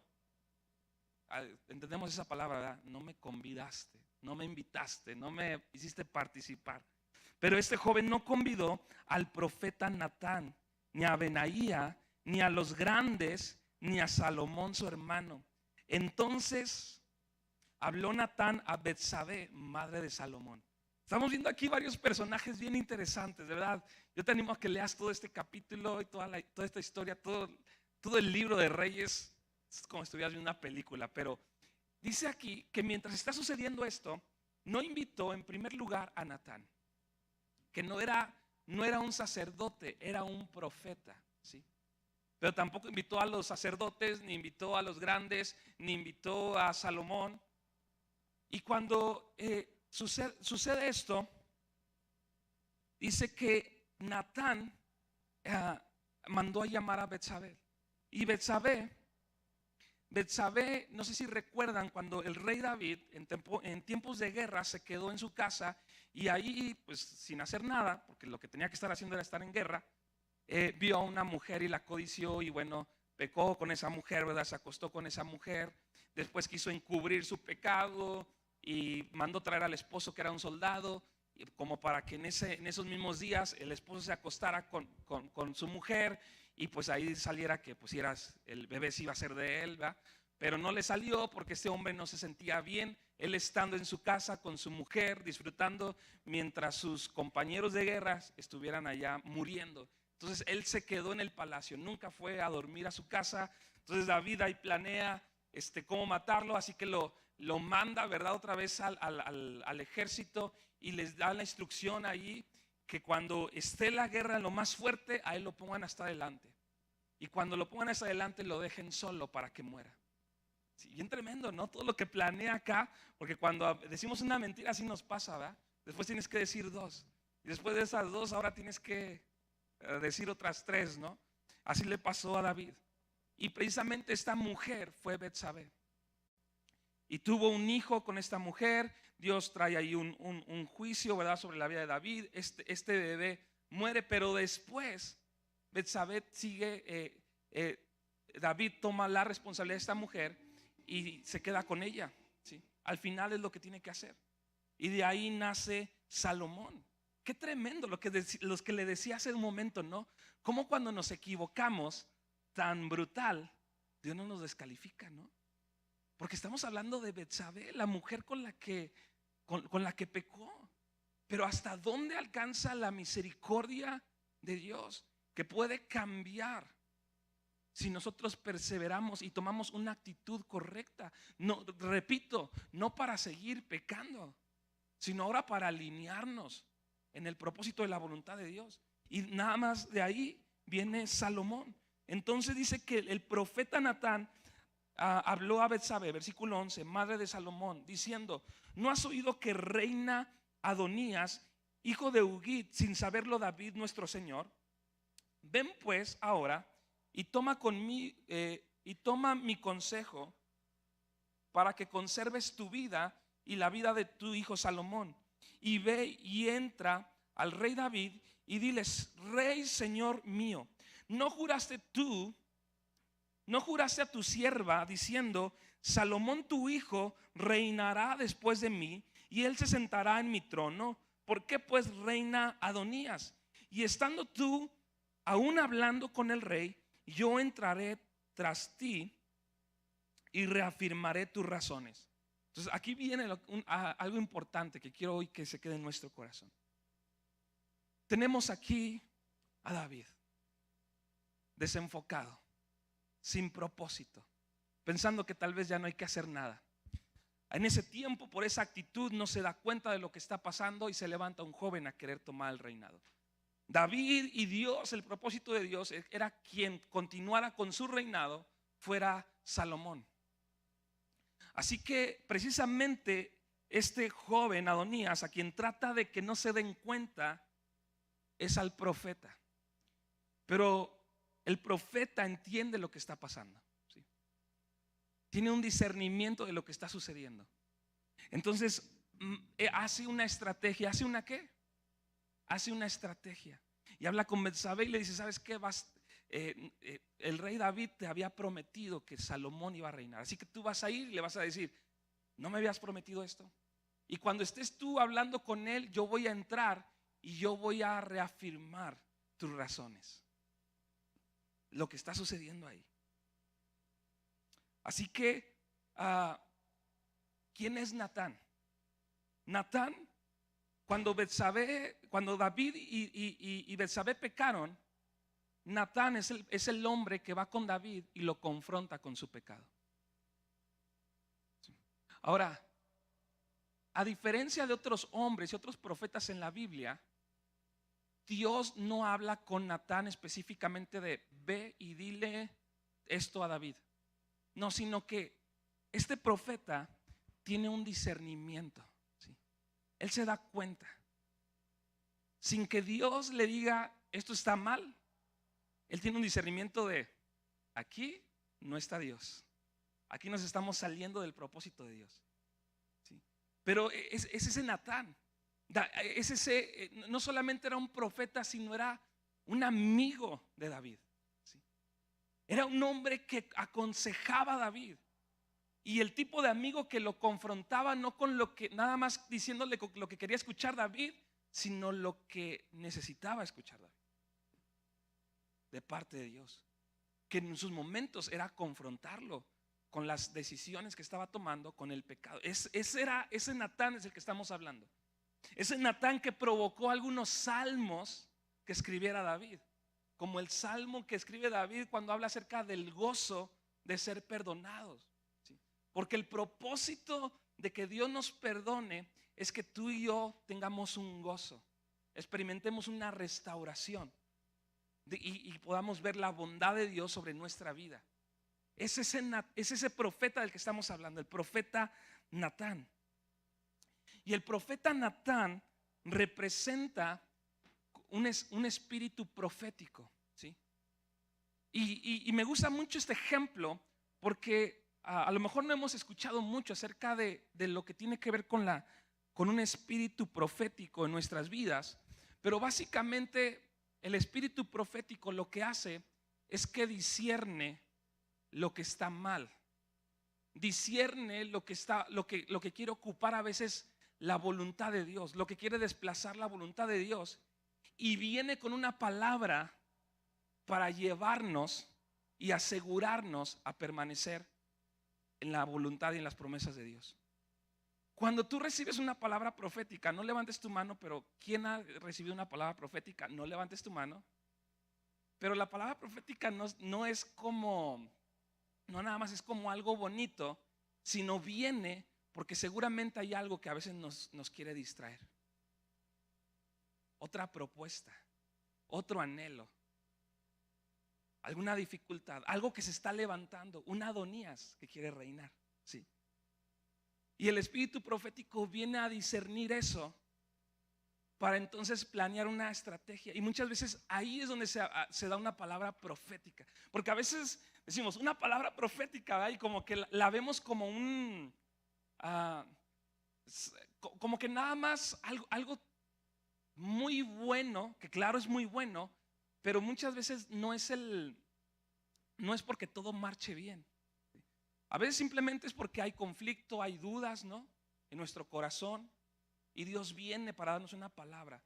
entendemos esa palabra, ¿verdad? No me convidaste, no me invitaste, no me hiciste participar. Pero este joven no convidó al profeta Natán, ni a Benaía, ni a los grandes, ni a Salomón su hermano. Entonces habló Natán a Betsabé, madre de Salomón. Estamos viendo aquí varios personajes bien interesantes, de verdad. Yo te animo a que leas todo este capítulo y toda esta historia, todo el libro de Reyes. Es como si estuvieras viendo una película. Pero dice aquí que mientras está sucediendo esto, no invitó en primer lugar a Natán, que no era un sacerdote, era un profeta, ¿sí? Pero tampoco invitó a los sacerdotes, ni invitó a los grandes, ni invitó a Salomón. Y cuando sucede esto, dice que Natán mandó a llamar a Betsabé. Y Betsabé, no sé si recuerdan cuando el rey David en tiempos de guerra se quedó en su casa y ahí pues sin hacer nada, porque lo que tenía que estar haciendo era estar en guerra, vio a una mujer y la codició y bueno, pecó con esa mujer, ¿verdad? Se acostó con esa mujer, después quiso encubrir su pecado y mandó traer al esposo que era un soldado, como para que en esos mismos días el esposo se acostara con su mujer y pues ahí saliera que pues el bebé se iba a ser de él, ¿verdad? Pero no le salió porque este hombre no se sentía bien, él estando en su casa con su mujer, disfrutando, mientras sus compañeros de guerra estuvieran allá muriendo. Entonces él se quedó en el palacio, nunca fue a dormir a su casa. Entonces David ahí planea cómo matarlo, así que lo manda, ¿verdad? Otra vez al ejército y les da la instrucción ahí que cuando esté la guerra en lo más fuerte, a él lo pongan hasta adelante. Y cuando lo pongan hasta adelante, lo dejen solo para que muera. Sí, bien tremendo, ¿no? Todo lo que planea acá, porque cuando decimos una mentira así nos pasa, ¿verdad? Después tienes que decir 2. Y después de esas 2 ahora tienes que decir otras 3, ¿no? Así le pasó a David. Y precisamente esta mujer fue Betsabé. Y tuvo un hijo con esta mujer. Dios trae ahí un juicio, ¿verdad?, sobre la vida de David. Este bebé muere, pero después Betsabé sigue, David toma la responsabilidad de esta mujer y se queda con ella, ¿sí? Al final es lo que tiene que hacer. Y de ahí nace Salomón. Qué tremendo lo que le decía hace un momento, ¿no? Como cuando nos equivocamos tan brutal, Dios no nos descalifica, ¿no? Porque estamos hablando de Betsabé, la mujer con la que pecó. Pero ¿hasta dónde alcanza la misericordia de Dios? Que puede cambiar si nosotros perseveramos y tomamos una actitud correcta. No, repito, no para seguir pecando, sino ahora para alinearnos en el propósito de la voluntad de Dios. Y nada más de ahí viene Salomón. Entonces dice que el profeta Natán habló a Betsabé, versículo 11, madre de Salomón, diciendo: ¿no has oído que reina Adonías, hijo de Ugit, sin saberlo David nuestro Señor? Ven pues ahora y toma mi consejo para que conserves tu vida y la vida de tu hijo Salomón. Y ve y entra al rey David y diles: Rey, Señor mío, ¿no juraste a tu sierva diciendo: Salomón tu hijo reinará después de mí y él se sentará en mi trono? ¿Por qué pues reina Adonías? Y estando tú aún hablando con el rey, yo entraré tras ti y reafirmaré tus razones. Entonces aquí viene algo importante que quiero hoy que se quede en nuestro corazón. Tenemos aquí a David desenfocado, sin propósito, pensando que tal vez ya no hay que hacer nada. En ese tiempo, por esa actitud, no se da cuenta de lo que está pasando y se levanta un joven a querer tomar el reinado. David y Dios, el propósito de Dios era quien continuara con su reinado, fuera Salomón. Así que precisamente este joven Adonías, a quien trata de que no se den cuenta, es al profeta. Pero el profeta entiende lo que está pasando, ¿sí? Tiene un discernimiento de lo que está sucediendo. Entonces hace una estrategia. ¿Hace una qué? Hace una estrategia. Y habla con Betsabé y le dice: ¿sabes qué? El rey David te había prometido que Salomón iba a reinar. Así que tú vas a ir y le vas a decir: ¿no me habías prometido esto? Y cuando estés tú hablando con él, yo voy a entrar y yo voy a reafirmar tus razones, lo que está sucediendo ahí. Así que ¿quién es Natán? Natán, cuando David y Betsabé pecaron, Natán es el hombre que va con David y lo confronta con su pecado. Ahora, a diferencia de otros hombres y otros profetas en la Biblia, Dios no habla con Natán específicamente de: ve y dile esto a David. No, sino que este profeta tiene un discernimiento, ¿sí? Él se da cuenta, sin que Dios le diga: esto está mal. Él tiene un discernimiento de: aquí no está Dios, aquí nos estamos saliendo del propósito de Dios, ¿sí? Pero es ese Natán. No solamente era un profeta, sino era un amigo de David, ¿sí? Era un hombre que aconsejaba a David. Y el tipo de amigo que lo confrontaba, no con lo que, nada más diciéndole lo que quería escuchar David, sino lo que necesitaba escuchar David de parte de Dios, que en sus momentos era confrontarlo con las decisiones que estaba tomando, con el pecado. Ese Natán es el que estamos hablando. Ese Natán que provocó algunos salmos que escribiera David, como el salmo que escribe David cuando habla acerca del gozo de ser perdonados, ¿sí? Porque el propósito de que Dios nos perdone es que tú y yo tengamos un gozo, experimentemos una restauración y podamos ver la bondad de Dios sobre nuestra vida. Es ese profeta del que estamos hablando, el profeta Natán. Y el profeta Natán representa un espíritu profético, ¿sí? Y me gusta mucho este ejemplo porque a lo mejor no hemos escuchado mucho acerca de lo que tiene que ver con un espíritu profético en nuestras vidas, pero básicamente el espíritu profético lo que hace es que discierne lo que está mal, discierne lo que quiere ocupar a veces la voluntad de Dios, lo que quiere desplazar la voluntad de Dios, y viene con una palabra para llevarnos y asegurarnos a permanecer en la voluntad y en las promesas de Dios. Cuando tú recibes una palabra profética, no levantes tu mano, pero ¿quién ha recibido una palabra profética? No levantes tu mano. Pero la palabra profética no es como, no nada más es como algo bonito, sino viene porque seguramente hay algo que a veces nos quiere distraer. Otra propuesta, otro anhelo, alguna dificultad, algo que se está levantando, un Adonías que quiere reinar, ¿sí? Y el espíritu profético viene a discernir eso para entonces planear una estrategia. Y muchas veces ahí es donde se da una palabra profética. Porque a veces decimos una palabra profética, ¿verdad? Y como que la vemos como como que nada más algo muy bueno, que claro es muy bueno, pero muchas veces no es porque todo marche bien. A veces simplemente es porque hay conflicto, hay dudas, ¿no? En nuestro corazón. Y Dios viene para darnos una palabra.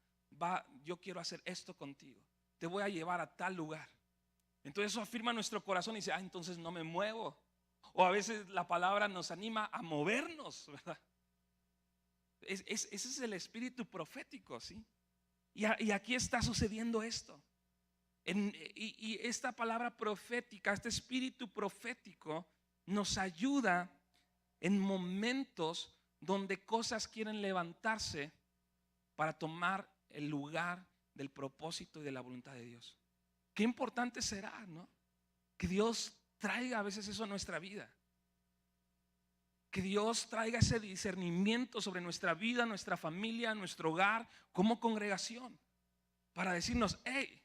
Yo quiero hacer esto contigo. Te voy a llevar a tal lugar. Entonces eso afirma nuestro corazón y dice, entonces no me muevo. O a veces la palabra nos anima a movernos, ¿verdad? Ese es el espíritu profético, ¿sí? Y aquí está sucediendo esto. Y esta palabra profética, este espíritu profético nos ayuda en momentos donde cosas quieren levantarse para tomar el lugar del propósito y de la voluntad de Dios. Qué importante será, ¿no? Que Dios traiga a veces eso a nuestra vida. Que Dios traiga ese discernimiento sobre nuestra vida, nuestra familia, nuestro hogar, como congregación, para decirnos, hey,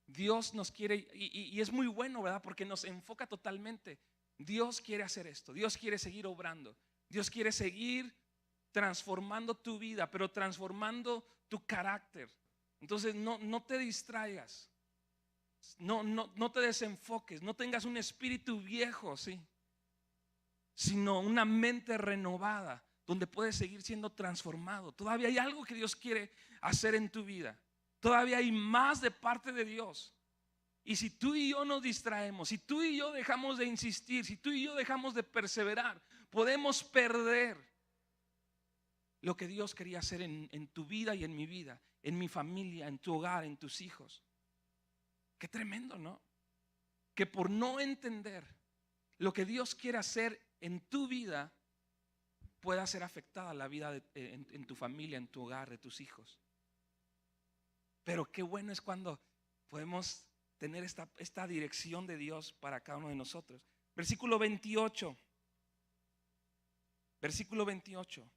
Dios nos quiere, y es muy bueno, ¿verdad? Porque nos enfoca totalmente. Dios quiere hacer esto, Dios quiere seguir obrando, Dios quiere seguir transformando tu vida, pero transformando tu carácter. Entonces no te distraigas, no te desenfoques, no tengas un espíritu viejo, ¿sí? Sino una mente renovada donde puedes seguir siendo transformado. Todavía hay algo que Dios quiere hacer en tu vida. Todavía hay más de parte de Dios. Y si tú y yo nos distraemos, si tú y yo dejamos de insistir, si tú y yo dejamos de perseverar, podemos perder lo que Dios quería hacer en tu vida y en mi vida, en mi familia, en tu hogar, en tus hijos. Qué tremendo, ¿no? Que por no entender lo que Dios quiere hacer en tu vida, pueda ser afectada la vida en tu familia, en tu hogar, de tus hijos. Pero qué bueno es cuando podemos tener esta dirección de Dios para cada uno de nosotros. Versículo 28. Versículo 28.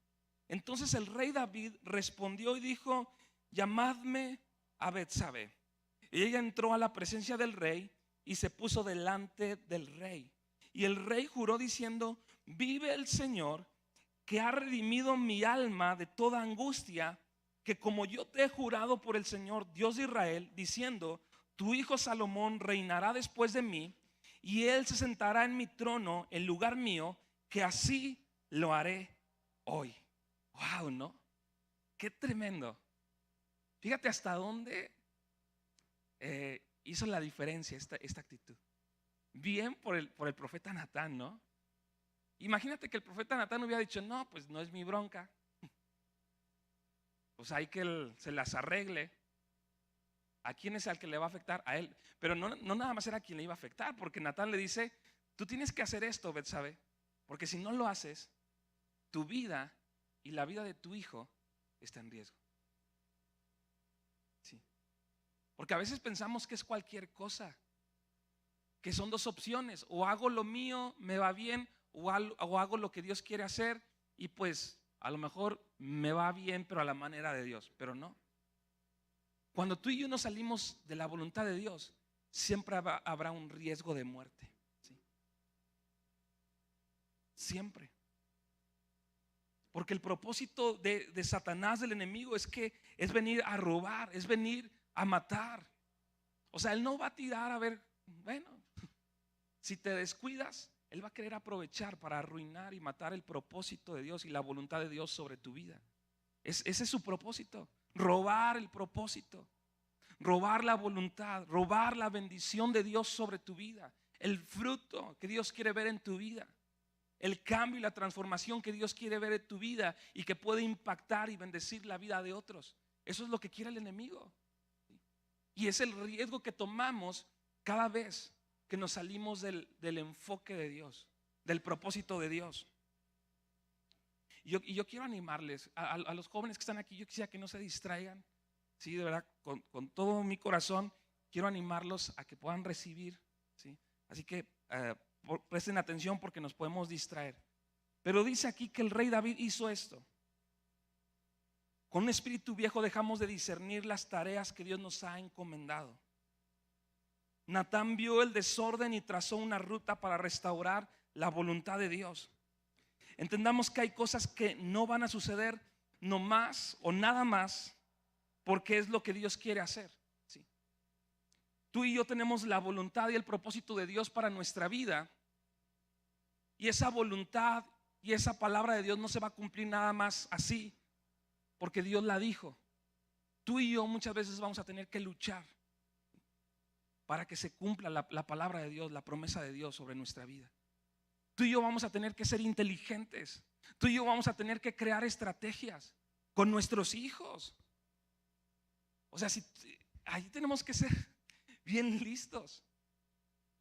Entonces el rey David respondió y dijo: llamadme a Betsabé. Y ella entró a la presencia del rey y se puso delante del rey. Y el rey juró diciendo: vive el Señor, que ha redimido mi alma de toda angustia, que como yo te he jurado por el Señor Dios de Israel, diciendo: tu hijo Salomón reinará después de mí, y él se sentará en mi trono en lugar mío, que así lo haré hoy. Wow, ¿no? Qué tremendo. Fíjate hasta dónde hizo la diferencia esta actitud. Bien por el profeta Natán, ¿no? Imagínate que el profeta Natán hubiera dicho: no, pues no es mi bronca, pues hay que él se las arregle. ¿A quién es al que le va a afectar? A él. Pero no nada más era a quien le iba a afectar, porque Natán le dice: tú tienes que hacer esto, Betsabé, porque si no lo haces, tu vida y la vida de tu hijo está en riesgo. Sí. Porque a veces pensamos que es cualquier cosa, que son dos opciones: o hago lo mío, me va bien, o hago lo que Dios quiere hacer, y pues a lo mejor me va bien, pero a la manera de Dios. Pero no. Cuando tú y yo nos salimos de la voluntad de Dios, siempre habrá un riesgo de muerte. ¿Sí? Siempre. Porque el propósito de Satanás, del enemigo, es venir a robar, es venir a matar. O sea, él no va a tirar a ver, bueno, si te descuidas, él va a querer aprovechar para arruinar y matar el propósito de Dios y la voluntad de Dios sobre tu vida. Ese es su propósito, robar el propósito, robar la voluntad, robar la bendición de Dios sobre tu vida, el fruto que Dios quiere ver en tu vida, el cambio y la transformación que Dios quiere ver en tu vida y que puede impactar y bendecir la vida de otros. Eso es lo que quiere el enemigo. Y es el riesgo que tomamos cada vez que nos salimos del enfoque de Dios, del propósito de Dios. Y yo quiero animarles a los jóvenes que están aquí. Yo quisiera que no se distraigan. Sí, de verdad, con todo mi corazón quiero animarlos a que puedan recibir. ¿Sí? Así que presten atención porque nos podemos distraer. Pero dice aquí que el rey David hizo esto. Con un espíritu viejo dejamos de discernir las tareas que Dios nos ha encomendado. Natán vio el desorden y trazó una ruta para restaurar la voluntad de Dios. Entendamos que hay cosas que no van a suceder nomás o nada más porque es lo que Dios quiere hacer. ¿Sí? Tú y yo tenemos la voluntad y el propósito de Dios para nuestra vida. Y esa voluntad y esa palabra de Dios no se va a cumplir nada más así, porque Dios la dijo. Tú y yo muchas veces vamos a tener que luchar para que se cumpla la palabra de Dios, la promesa de Dios sobre nuestra vida. Tú y yo vamos a tener que ser inteligentes. Tú y yo vamos a tener que crear estrategias con nuestros hijos. O sea, ahí tenemos que ser bien listos.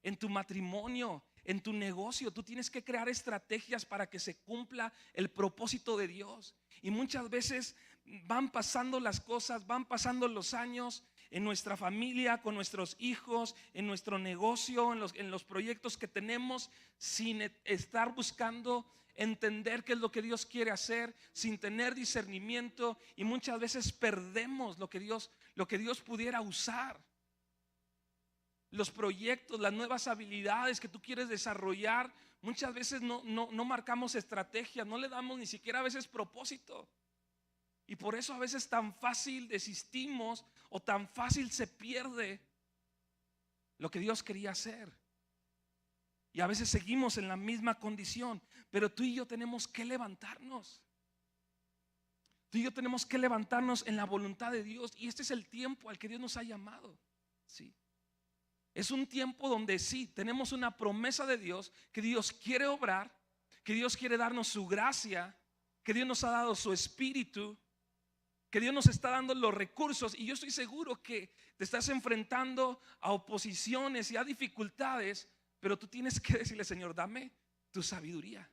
En tu matrimonio, en tu negocio, tú tienes que crear estrategias para que se cumpla el propósito de Dios. Y muchas veces van pasando las cosas, van pasando los años en nuestra familia, con nuestros hijos, en nuestro negocio, en los proyectos que tenemos, sin estar buscando entender qué es lo que Dios quiere hacer, sin tener discernimiento, y muchas veces perdemos lo que Dios pudiera usar. Los proyectos, las nuevas habilidades que tú quieres desarrollar, muchas veces no marcamos estrategias, no le damos ni siquiera a veces propósito. Y por eso a veces tan fácil desistimos o tan fácil se pierde lo que Dios quería hacer. Y a veces seguimos en la misma condición. Pero tú y yo tenemos que levantarnos. Tú y yo tenemos que levantarnos en la voluntad de Dios. Y este es el tiempo al que Dios nos ha llamado. Sí. Es un tiempo donde sí, tenemos una promesa de Dios, que Dios quiere obrar, que Dios quiere darnos su gracia, que Dios nos ha dado su espíritu, que Dios nos está dando los recursos. Y yo estoy seguro que te estás enfrentando a oposiciones y a dificultades, pero tú tienes que decirle: Señor, dame tu sabiduría.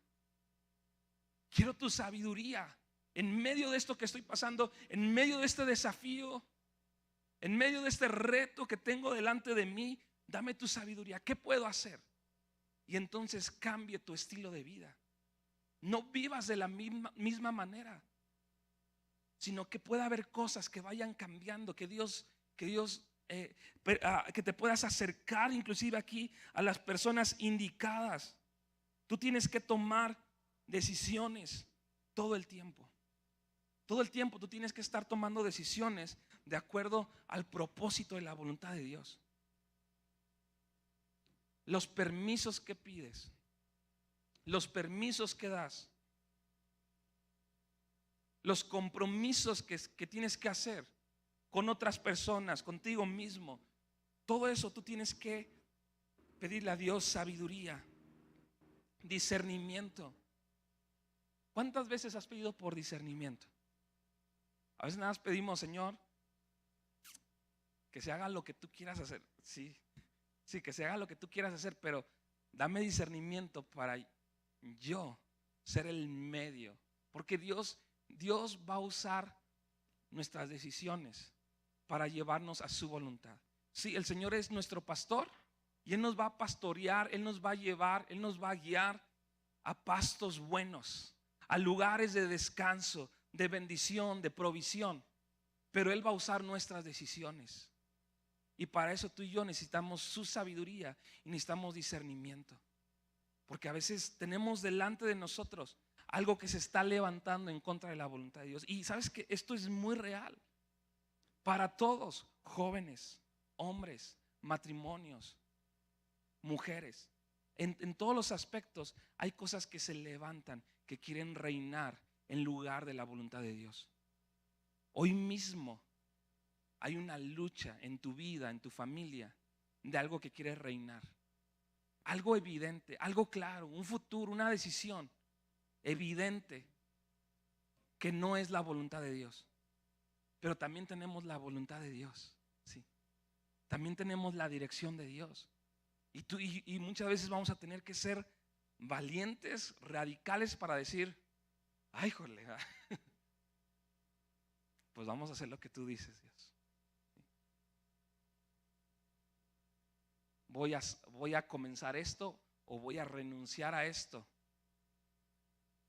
Quiero tu sabiduría en medio de esto que estoy pasando, en medio de este desafío, en medio de este reto que tengo delante de mí. Dame tu sabiduría. ¿Qué puedo hacer? Y entonces cambie tu estilo de vida. No vivas de la misma manera, sino que pueda haber cosas que vayan cambiando, que te puedas acercar inclusive aquí a las personas indicadas. Tú tienes que tomar decisiones todo el tiempo. Todo el tiempo tú tienes que estar tomando decisiones de acuerdo al propósito de la voluntad de Dios. Los permisos que pides, los permisos que das, los compromisos que tienes que hacer con otras personas, contigo mismo, todo eso tú tienes que pedirle a Dios sabiduría, discernimiento. ¿Cuántas veces has pedido por discernimiento? A veces nada más pedimos: Señor, que se haga lo que tú quieras hacer. Sí, que se haga lo que tú quieras hacer, pero dame discernimiento para yo ser el medio. Porque Dios va a usar nuestras decisiones para llevarnos a su voluntad. Sí, el Señor es nuestro pastor y Él nos va a pastorear, Él nos va a llevar, Él nos va a guiar a pastos buenos, a lugares de descanso, de bendición, de provisión. pero Él va a usar nuestras decisiones. Y para eso tú y yo necesitamos su sabiduría y necesitamos discernimiento. Porque a veces tenemos delante de nosotros algo que se está levantando en contra de la voluntad de Dios. Y sabes que esto es muy real para todos, jóvenes, hombres, matrimonios, mujeres. En todos los aspectos hay cosas que se levantan, que quieren reinar en lugar de la voluntad de Dios. Hoy mismo hay una lucha en tu vida, en tu familia, de algo que quiere reinar. Algo evidente, algo claro, un futuro, una decisión evidente que no es la voluntad de Dios. Pero también tenemos la voluntad de Dios, sí. También tenemos la dirección de Dios. Y muchas veces vamos a tener que ser valientes, radicales para decir, ay, jole, pues vamos a hacer lo que tú dices, Dios. Voy a comenzar esto o voy a renunciar a esto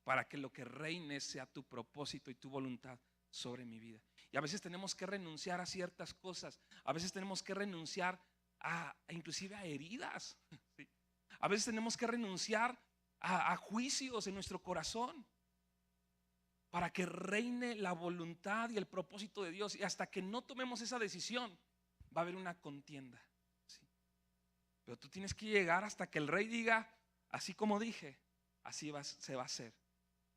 para que lo que reine sea tu propósito y tu voluntad sobre mi vida. Y a veces tenemos que renunciar a ciertas cosas. A veces tenemos que renunciar inclusive a heridas. ¿Sí? A veces tenemos que renunciar a juicios en nuestro corazón para que reine la voluntad y el propósito de Dios. Y hasta que no tomemos esa decisión, va a haber una contienda. ¿Sí? Pero tú tienes que llegar hasta que el rey diga, así como dije, así se va a hacer.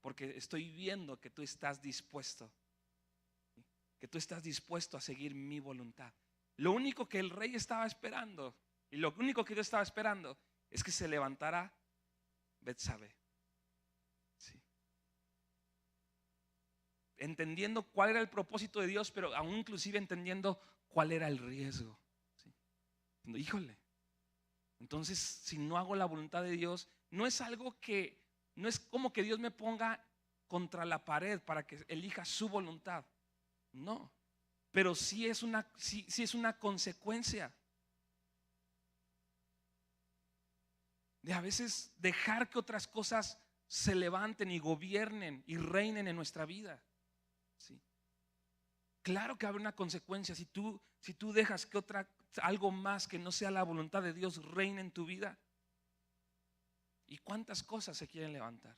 Porque estoy viendo que tú estás dispuesto. Que tú estás dispuesto a seguir mi voluntad. Lo único que el rey estaba esperando, y lo único que yo estaba esperando, es que se levantara Betsabé. Sí. Entendiendo cuál era el propósito de Dios, pero aún inclusive entendiendo cuál era el riesgo. ¿Sí? Híjole. Entonces, si no hago la voluntad de Dios, no es como que Dios me ponga contra la pared para que elija su voluntad. No, pero sí es una consecuencia de a veces dejar que otras cosas se levanten y gobiernen y reinen en nuestra vida. ¿Sí? Claro que habrá una consecuencia si tú dejas que algo más que no sea la voluntad de Dios reine en tu vida. ¿Y cuántas cosas se quieren levantar?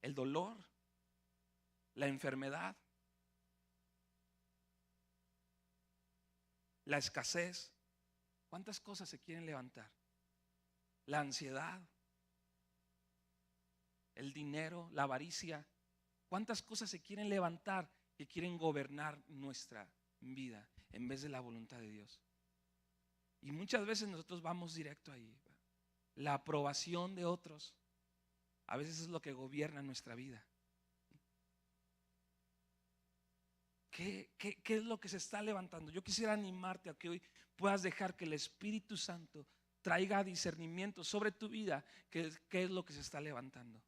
El dolor, la enfermedad, la escasez. ¿Cuántas cosas se quieren levantar? La ansiedad, el dinero, la avaricia. ¿Cuántas cosas se quieren levantar que quieren gobernar nuestra vida en vez de la voluntad de Dios? Y muchas veces nosotros vamos directo ahí. La aprobación de otros a veces es lo que gobierna nuestra vida. ¿Qué es lo que se está levantando? Yo quisiera animarte a que hoy puedas dejar que el Espíritu Santo traiga discernimiento sobre tu vida. ¿Qué es lo que se está levantando?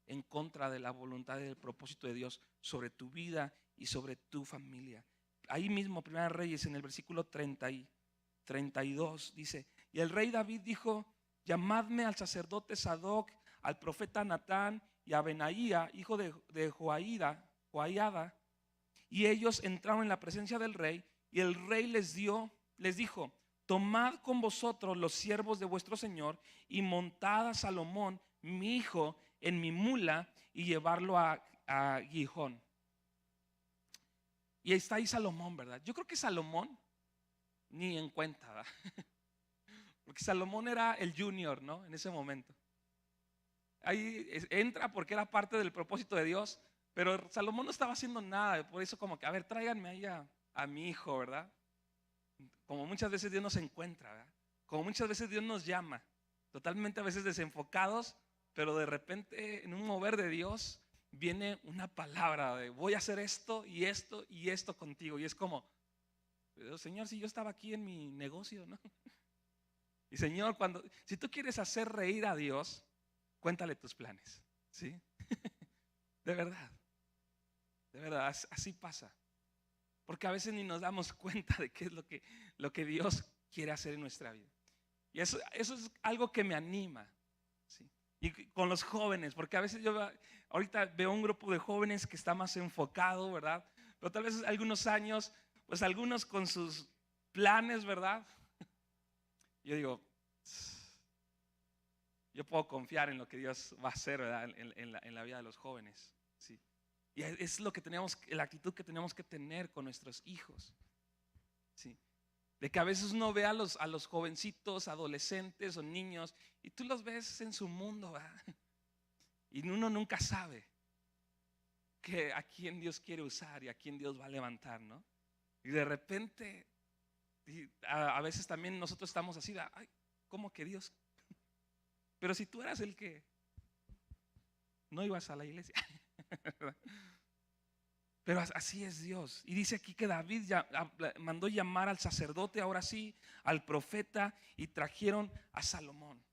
En contra de la voluntad y del propósito de Dios sobre tu vida y sobre tu familia. Ahí mismo, Primera Reyes, en el versículo 30 y 32, dice: y el rey David dijo: llamadme al sacerdote Sadoc, al profeta Natán y a Benaía, hijo de Joiada. Y ellos entraron en la presencia del rey, y el rey les dijo: tomad con vosotros los siervos de vuestro señor y montad a Salomón, mi hijo, en mi mula y llevarlo a Gijón. Y ahí está ahí Salomón, ¿verdad? Yo creo que Salomón ni en cuenta, ¿verdad? Porque Salomón era el junior, ¿no? En ese momento. Ahí entra porque era parte del propósito de Dios. Pero Salomón no estaba haciendo nada. Por eso como que, a ver, tráiganme ahí a mi hijo, ¿verdad? Como muchas veces Dios nos encuentra, ¿verdad? Como muchas veces Dios nos llama, totalmente a veces desenfocados, pero de repente en un mover de Dios viene una palabra de voy a hacer esto y esto y esto contigo. Y es como, Señor, si yo estaba aquí en mi negocio, ¿no? Y Señor, si tú quieres hacer reír a Dios, cuéntale tus planes, ¿sí? De verdad, así pasa. Porque a veces ni nos damos cuenta de qué es lo que Dios quiere hacer en nuestra vida. Y eso es algo que me anima, ¿sí? Y con los jóvenes, porque a veces yo ahorita veo un grupo de jóvenes que está más enfocado, ¿verdad? Pero tal vez algunos años, pues algunos con sus planes, ¿verdad? Yo digo, yo puedo confiar en lo que Dios va a hacer, ¿verdad? En la vida de los jóvenes, ¿sí? Y es lo que tenemos, la actitud que tenemos que tener con nuestros hijos, ¿sí? De que a veces uno ve a los jovencitos, adolescentes o niños, y tú los ves en su mundo, ¿verdad? Y uno nunca sabe que a quién Dios quiere usar y a quién Dios va a levantar, ¿no? Y de repente, a veces también nosotros estamos así, ay, ¿cómo que Dios? Pero si tú eras el que no ibas a la iglesia. Pero así es Dios. Y dice aquí que David mandó llamar al sacerdote, ahora sí, al profeta, y trajeron a Salomón.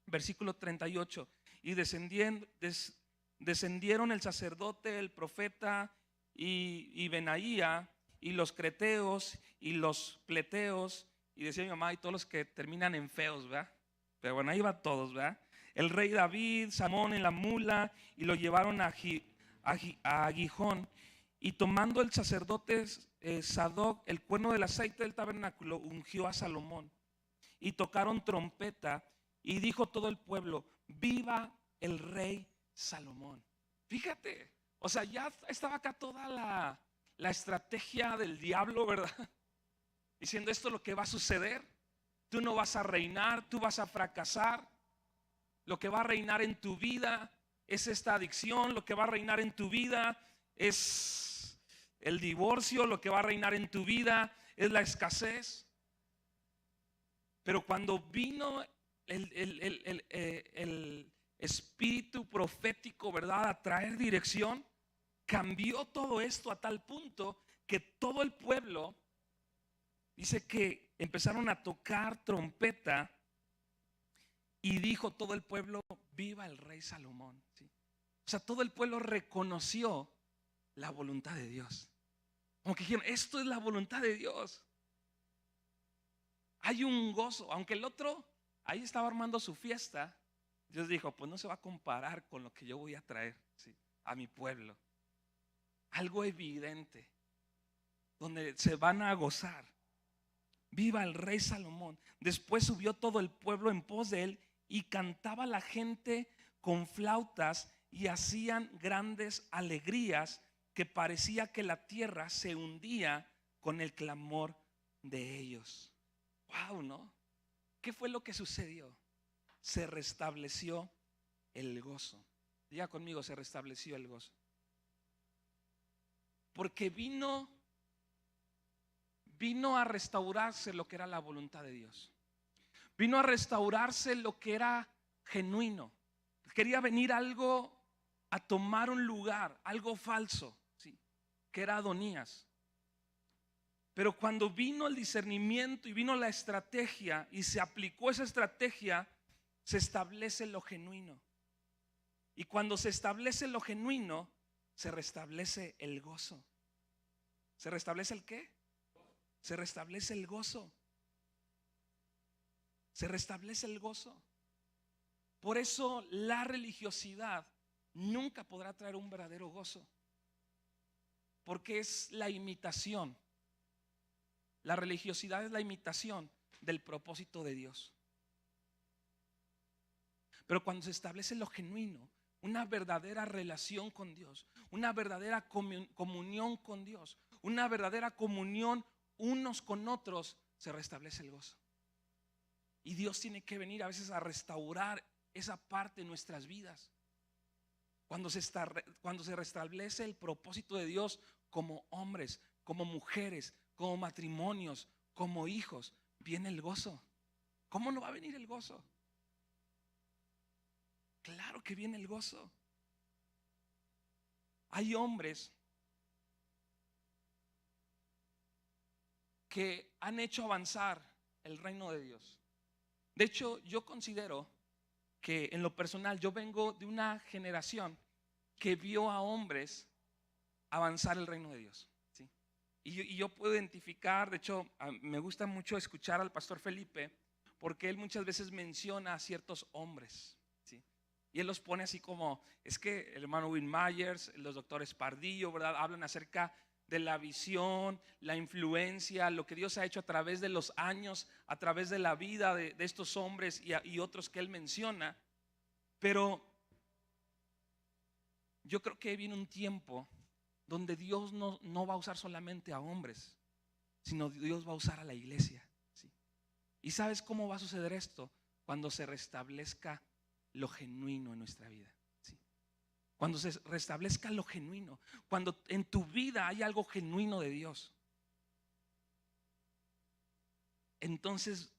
Versículo 38. Y descendieron el sacerdote, el profeta y Benaía, y los creteos y los pleteos, y decía mi mamá, y todos los que terminan en feos, ¿verdad? Pero bueno, ahí va todos, ¿verdad? El rey David, Salomón en la mula, y lo llevaron a Gijón. Y tomando el sacerdote Sadoc el cuerno del aceite del tabernáculo, ungió a Salomón. Y tocaron trompeta, y dijo todo el pueblo: viva el rey Salomón. Fíjate, o sea, ya estaba acá toda la estrategia del diablo, ¿verdad? Diciendo, esto es lo que va a suceder. Tú no vas a reinar, tú vas a fracasar. Lo que va a reinar en tu vida es esta adicción. Lo que va a reinar en tu vida es el divorcio. Lo que va a reinar en tu vida es la escasez. Pero cuando vino el espíritu profético, ¿verdad?, a traer dirección, cambió todo esto a tal punto que todo el pueblo, dice que empezaron a tocar trompeta, y dijo todo el pueblo: viva el rey Salomón, ¿sí? O sea, todo el pueblo reconoció la voluntad de Dios. Como que dijeron, esto es la voluntad de Dios. Hay un gozo, aunque el otro ahí estaba armando su fiesta. Dios dijo, pues no se va a comparar con lo que yo voy a traer, ¿sí?, a mi pueblo. Algo evidente, donde se van a gozar. Viva el rey Salomón. Después subió todo el pueblo en pos de él, y cantaba la gente con flautas, y hacían grandes alegrías, que parecía que la tierra se hundía con el clamor de ellos. Wow, ¿no? ¿Qué fue lo que sucedió? Se restableció el gozo. Diga conmigo, se restableció el gozo. Porque vino a restaurarse lo que era la voluntad de Dios. Vino a restaurarse lo que era genuino. Quería venir algo a tomar un lugar, algo falso, ¿sí?, que era Adonías. Pero cuando vino el discernimiento y vino la estrategia y se aplicó esa estrategia, se establece lo genuino. Y cuando se establece lo genuino, se restablece el gozo. ¿Se restablece el qué? Se restablece el gozo. Se restablece el gozo. Por eso la religiosidad nunca podrá traer un verdadero gozo, porque es la imitación. La religiosidad es la imitación del propósito de Dios. Pero cuando se establece lo genuino, una verdadera relación con Dios, una verdadera comunión con Dios, una verdadera comunión unos con otros, se restablece el gozo. Y Dios tiene que venir a veces a restaurar esa parte de nuestras vidas. Cuando se restablece el propósito de Dios como hombres, como mujeres, como matrimonios, como hijos, viene el gozo. ¿Cómo no va a venir el gozo? Claro que viene el gozo. Hay hombres que han hecho avanzar el reino de Dios. De hecho, yo considero que en lo personal yo vengo de una generación que vio a hombres avanzar el reino de Dios, ¿sí? Y yo puedo identificar, de hecho, me gusta mucho escuchar al pastor Felipe, porque él muchas veces menciona a ciertos hombres, ¿sí? Y él los pone así como, es que el hermano Will Myers, los doctores Pardillo, ¿verdad? Hablan acerca de la visión, la influencia, lo que Dios ha hecho a través de los años, a través de la vida de estos hombres y otros que él menciona. Pero yo creo que viene un tiempo donde Dios no va a usar solamente a hombres, sino Dios va a usar a la iglesia, ¿sí? ¿Y sabes cómo va a suceder esto? Cuando se restablezca lo genuino en nuestra vida, ¿sí? Cuando se restablezca lo genuino, cuando en tu vida hay algo genuino de Dios, entonces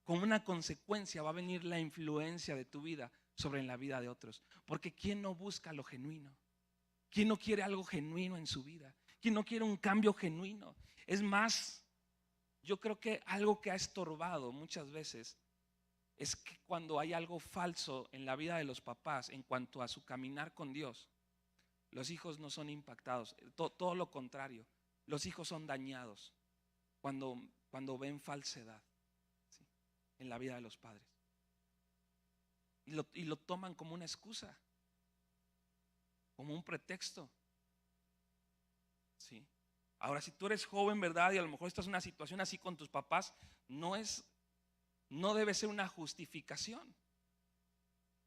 como una consecuencia va a venir la influencia de tu vida sobre la vida de otros. Porque ¿quién no busca lo genuino? ¿Quién no quiere algo genuino en su vida? ¿Quién no quiere un cambio genuino? Es más, yo creo que algo que ha estorbado muchas veces es que cuando hay algo falso en la vida de los papás en cuanto a su caminar con Dios, los hijos no son impactados. Todo lo contrario, los hijos son dañados cuando ven falsedad, ¿sí?, en la vida de los padres. Y lo toman como una excusa, como un pretexto, ¿sí? Ahora, si tú eres joven, ¿verdad? Y a lo mejor estás en una situación así con tus papás, no debe ser una justificación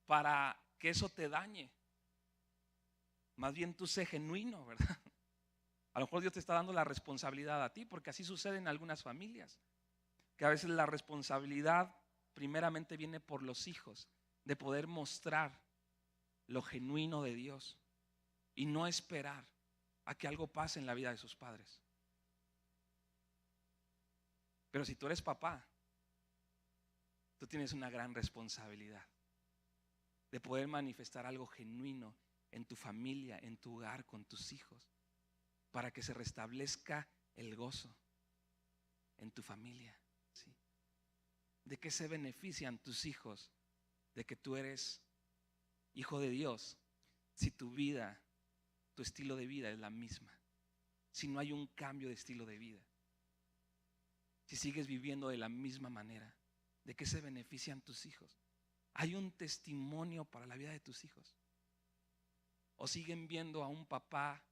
para que eso te dañe. Más bien tú sé genuino, ¿verdad? A lo mejor Dios te está dando la responsabilidad a ti, porque así sucede en algunas familias, que a veces la responsabilidad primeramente viene por los hijos, de poder mostrar lo genuino de Dios y no esperar a que algo pase en la vida de sus padres. Pero si tú eres papá, tú tienes una gran responsabilidad de poder manifestar algo genuino en tu familia, en tu hogar, con tus hijos, para que se restablezca el gozo en tu familia, ¿sí? ¿De qué se benefician tus hijos de que tú eres hijo de Dios si tu vida, tu estilo de vida es la misma? Si no hay un cambio de estilo de vida, si sigues viviendo de la misma manera, ¿de qué se benefician tus hijos? ¿Hay un testimonio para la vida de tus hijos? ¿O siguen viendo a un papá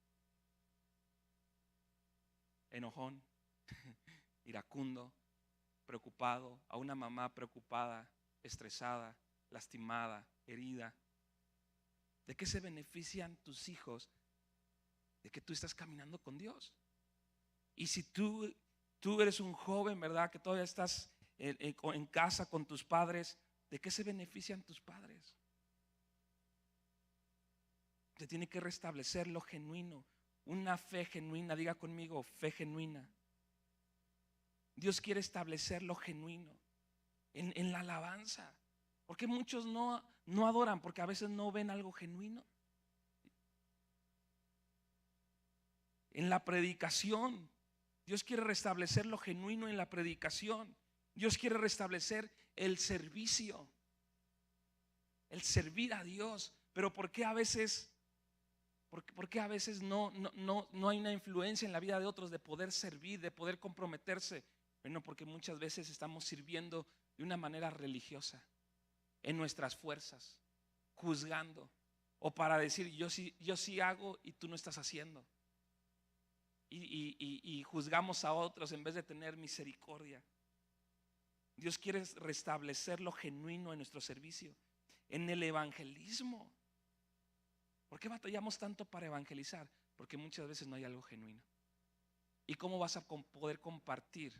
enojón, iracundo, preocupado, a una mamá preocupada, estresada, lastimada, herida? ¿De qué se benefician tus hijos de que tú estás caminando con Dios? Y si tú eres un joven, ¿verdad?, que todavía estás en casa con tus padres, ¿de qué se benefician tus padres? Se tiene que restablecer lo genuino, una fe genuina. Diga conmigo, fe genuina. Dios quiere establecer lo genuino en la alabanza. Porque muchos no adoran porque a veces no ven algo genuino. En la predicación, Dios quiere restablecer lo genuino en la predicación. Dios quiere restablecer el servicio, el servir a Dios. Pero ¿por qué a veces no hay una influencia en la vida de otros de poder servir, de poder comprometerse? Bueno, porque muchas veces estamos sirviendo de una manera religiosa, en nuestras fuerzas, juzgando, o para decir yo sí hago y tú no estás haciendo. Y juzgamos a otros en vez de tener misericordia. Dios quiere restablecer lo genuino en nuestro servicio, en el evangelismo. ¿Por qué batallamos tanto para evangelizar? Porque muchas veces no hay algo genuino. ¿Y cómo vas a poder compartir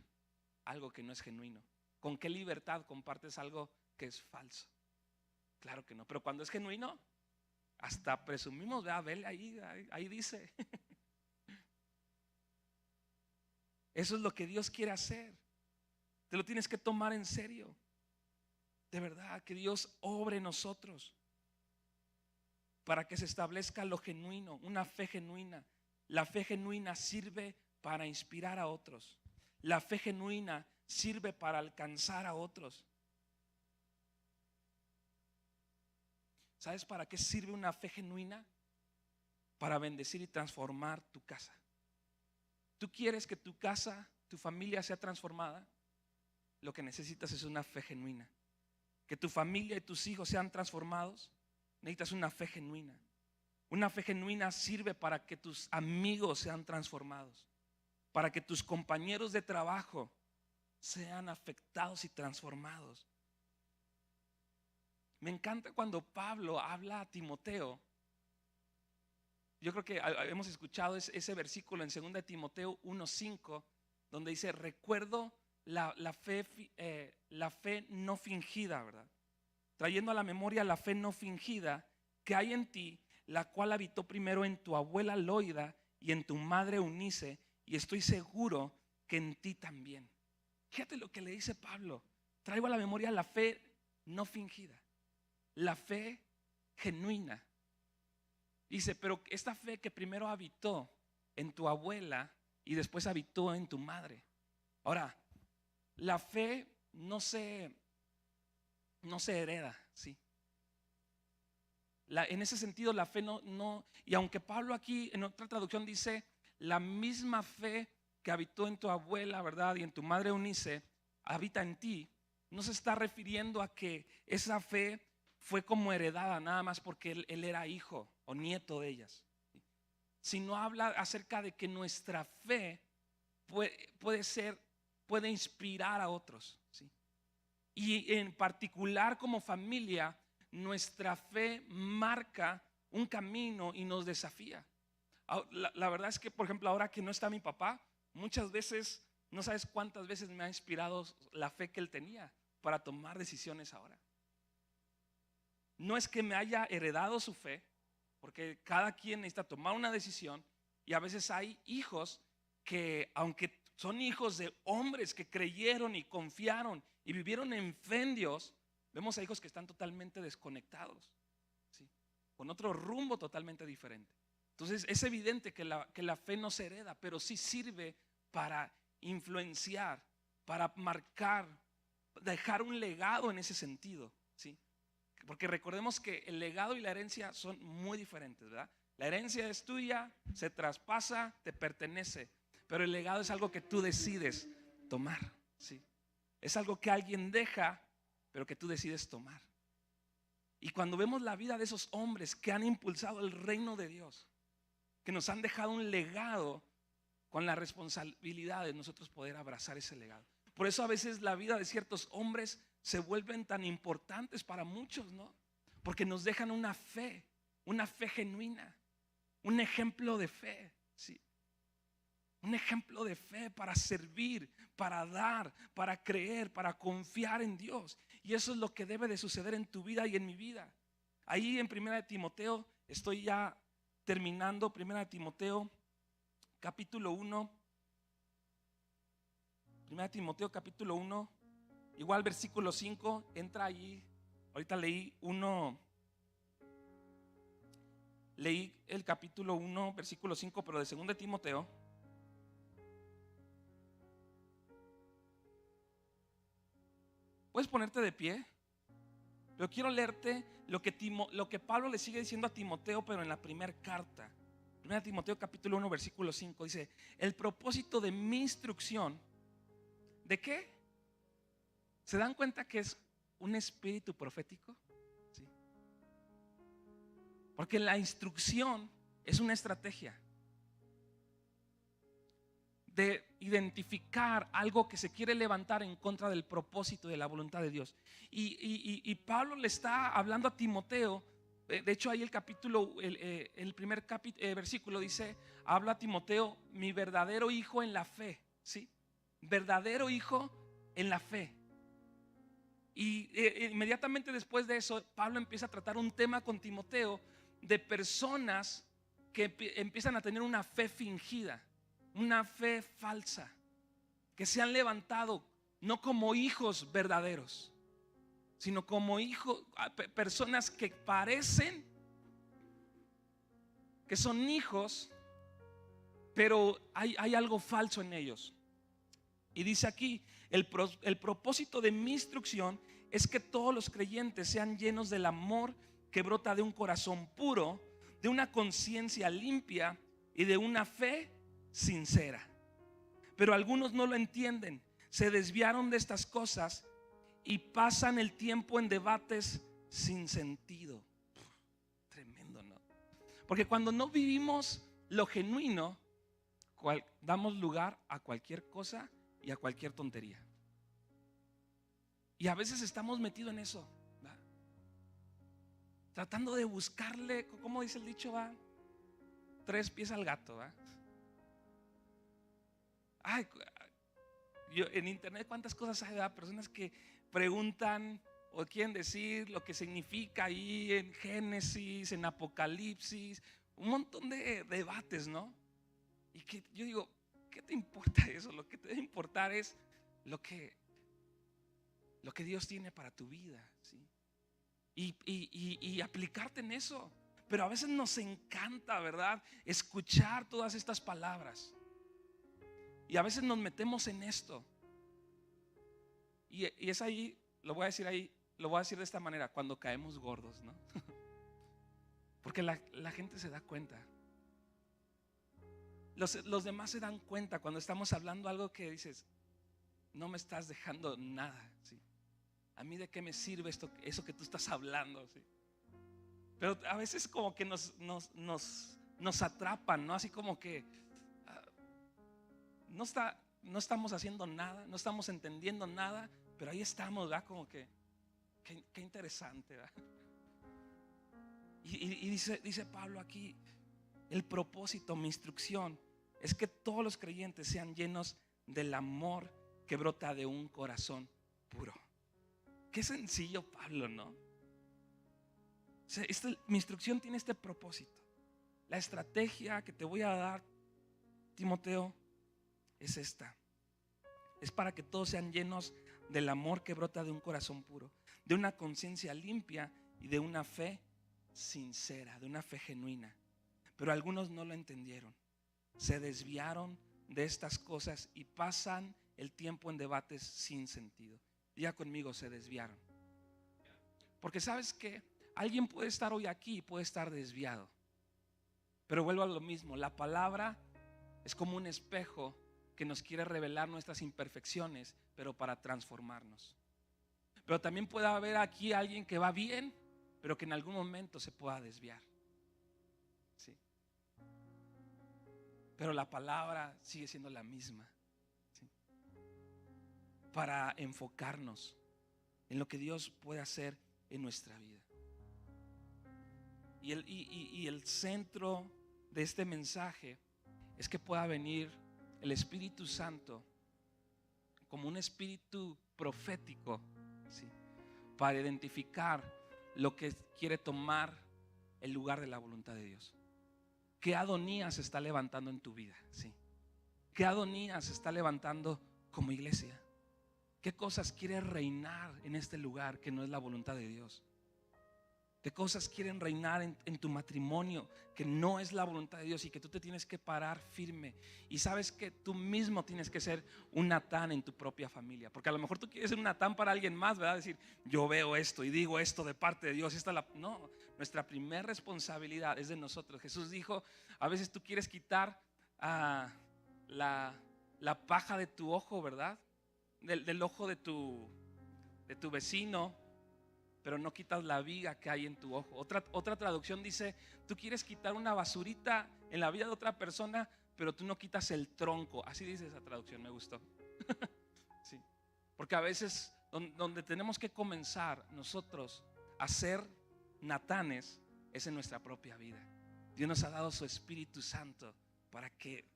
algo que no es genuino? ¿Con qué libertad compartes algo que es falso? Claro que no. Pero cuando es genuino, hasta presumimos, vea, vele ahí dice. Eso es lo que Dios quiere hacer. Te lo tienes que tomar en serio. De verdad, que Dios obre en nosotros para que se establezca lo genuino, una fe genuina. La fe genuina sirve para inspirar a otros. La fe genuina sirve para alcanzar a otros. ¿Sabes para qué sirve una fe genuina? Para bendecir y transformar tu casa. ¿Tú quieres que tu casa, tu familia sea transformada? Lo que necesitas es una fe genuina. Que tu familia y tus hijos sean transformados. necesitas una fe genuina. Una fe genuina sirve para que tus amigos sean transformados, para que tus compañeros de trabajo sean afectados y transformados. Me encanta cuando Pablo habla a Timoteo. Yo creo que hemos escuchado ese versículo en 2 Timoteo 1:5, donde dice: recuerdo la fe no fingida, ¿verdad? Trayendo a la memoria la fe no fingida que hay en ti, la cual habitó primero en tu abuela Loida y en tu madre Eunice, y estoy seguro que en ti también. Fíjate lo que le dice Pablo: traigo a la memoria la fe no fingida, la fe genuina. Dice, pero esta fe que primero habitó en tu abuela y después habitó en tu madre. Ahora, la fe no se hereda, ¿sí? En ese sentido la fe no, y aunque Pablo aquí en otra traducción dice la misma fe que habitó en tu abuela, ¿verdad? Y en tu madre Eunice, habita en ti, no se está refiriendo a que esa fe fue como heredada nada más porque él era hijo o nieto de ellas, ¿sí? Sino habla acerca de que nuestra fe puede inspirar a otros, ¿sí? Y en particular como familia, nuestra fe marca un camino y nos desafía. La verdad es que, por ejemplo, ahora que no está mi papá, muchas veces, no sabes cuántas veces me ha inspirado la fe que él tenía para tomar decisiones ahora. No es que me haya heredado su fe, porque cada quien necesita tomar una decisión, y a veces hay hijos que, aunque son hijos de hombres que creyeron y confiaron y vivieron en fe en Dios, vemos a hijos que están totalmente desconectados, ¿sí? Con otro rumbo totalmente diferente. Entonces es evidente que la fe no se hereda, pero sí sirve para influenciar, para marcar, dejar un legado en ese sentido, ¿sí? Porque recordemos que el legado y la herencia son muy diferentes, ¿verdad? La herencia es tuya, se traspasa, te pertenece, pero el legado es algo que tú decides tomar, ¿sí? Es algo que alguien deja, pero que tú decides tomar. Y cuando vemos la vida de esos hombres que han impulsado el reino de Dios, que nos han dejado un legado, con la responsabilidad de nosotros poder abrazar ese legado. Por eso a veces la vida de ciertos hombres se vuelven tan importantes para muchos, ¿no? Porque nos dejan una fe genuina, un ejemplo de fe, ¿sí? Un ejemplo de fe para servir, para dar, para creer, para confiar en Dios. Y eso es lo que debe de suceder en tu vida y en mi vida. Ahí en 1 Timoteo, estoy ya terminando, 1 Timoteo capítulo 1. 1 Timoteo capítulo 1, igual versículo 5, entra allí. Ahorita leí el capítulo 1, versículo 5, pero de 2 Timoteo. Puedes ponerte de pie. Yo quiero leerte lo que Pablo le sigue diciendo a Timoteo, pero en la primera carta. 1 Timoteo capítulo 1, versículo 5 dice: el propósito de mi instrucción, ¿de qué? ¿Se dan cuenta que es un espíritu profético? ¿Sí? Porque la instrucción es una estrategia de identificar algo que se quiere levantar en contra del propósito de la voluntad de Dios. Y Pablo le está hablando a Timoteo. De hecho ahí el capítulo, el primer versículo dice, habla a Timoteo, mi verdadero hijo en la fe, ¿sí? Verdadero hijo en la fe. Y inmediatamente después de eso, Pablo empieza a tratar un tema con Timoteo de personas que empiezan a tener una fe fingida, una fe falsa, que se han levantado no como hijos verdaderos, sino como hijos, personas que parecen que son hijos, pero hay algo falso en ellos. Y dice aquí, el propósito de mi instrucción es que todos los creyentes sean llenos del amor que brota de un corazón puro, de una conciencia limpia y de una fe sincera. Pero algunos no lo entienden, se desviaron de estas cosas y pasan el tiempo en debates sin sentido. Porque cuando no vivimos lo genuino, damos lugar a cualquier cosa y a cualquier tontería. Y a veces estamos metidos en eso, ¿va? Tratando de buscarle, ¿cómo dice el dicho? ¿Va? 3 pies al gato, ¿va? Ay, yo en internet cuántas cosas hay, ¿va? Personas que preguntan o quieren decir lo que significa ahí en Génesis, en Apocalipsis, un montón de debates, ¿no? Y que yo digo, ¿qué te importa eso? Lo que te debe importar es lo que Dios tiene para tu vida, ¿sí? Y aplicarte en eso. Pero a veces nos encanta, ¿verdad?, escuchar todas estas palabras. Y a veces nos metemos en esto. Y es ahí, lo voy a decir de esta manera, cuando caemos gordos, ¿no? Porque la gente se da cuenta. Los demás se dan cuenta cuando estamos hablando algo que dices, no me estás dejando nada, ¿sí? ¿A mí de qué me sirve eso que tú estás hablando? ¿Sí? Pero a veces como que nos atrapan, ¿no? Así como que no estamos haciendo nada, no estamos entendiendo nada, pero ahí estamos, ¿verdad? Como que qué interesante, ¿verdad? Y dice Pablo aquí, el propósito, mi instrucción es que todos los creyentes sean llenos del amor que brota de un corazón puro. Qué sencillo, Pablo, ¿no? Mi instrucción tiene este propósito. La estrategia que te voy a dar, Timoteo, es esta. Es para que todos sean llenos del amor que brota de un corazón puro, de una conciencia limpia y de una fe sincera, de una fe genuina. Pero algunos no lo entendieron. Se desviaron de estas cosas y pasan el tiempo en debates sin sentido. Diga conmigo, se desviaron. Porque sabes que alguien puede estar hoy aquí y puede estar desviado. Pero vuelvo a lo mismo, la palabra es como un espejo que nos quiere revelar nuestras imperfecciones, pero para transformarnos. Pero también puede haber aquí alguien que va bien, pero que en algún momento se pueda desviar. Sí. Pero la palabra sigue siendo la misma, ¿sí? Para enfocarnos en lo que Dios puede hacer en nuestra vida. Y el centro de este mensaje es que pueda venir el Espíritu Santo como un espíritu profético, ¿sí?, para identificar lo que quiere tomar el lugar de la voluntad de Dios. ¿Qué Adonías se está levantando en tu vida? ¿Sí? ¿Qué Adonías se está levantando como iglesia? ¿Qué cosas quiere reinar en este lugar que no es la voluntad de Dios? ¿Qué cosas quieren reinar en tu matrimonio que no es la voluntad de Dios y que tú te tienes que parar firme? Y sabes que tú mismo tienes que ser un Natán en tu propia familia. Porque a lo mejor tú quieres ser un Natán para alguien más, ¿verdad? Decir, yo veo esto y digo esto de parte de Dios. No, nuestra primera responsabilidad es de nosotros. Jesús dijo, a veces tú quieres quitar la paja de tu ojo, ¿verdad? Del ojo de tu vecino, pero no quitas la viga que hay en tu ojo. Otra traducción dice, tú quieres quitar una basurita en la vida de otra persona, pero tú no quitas el tronco. Así dice esa traducción, me gustó. Sí. Porque a veces donde tenemos que comenzar nosotros a ser natanes es en nuestra propia vida. Dios nos ha dado su Espíritu Santo para que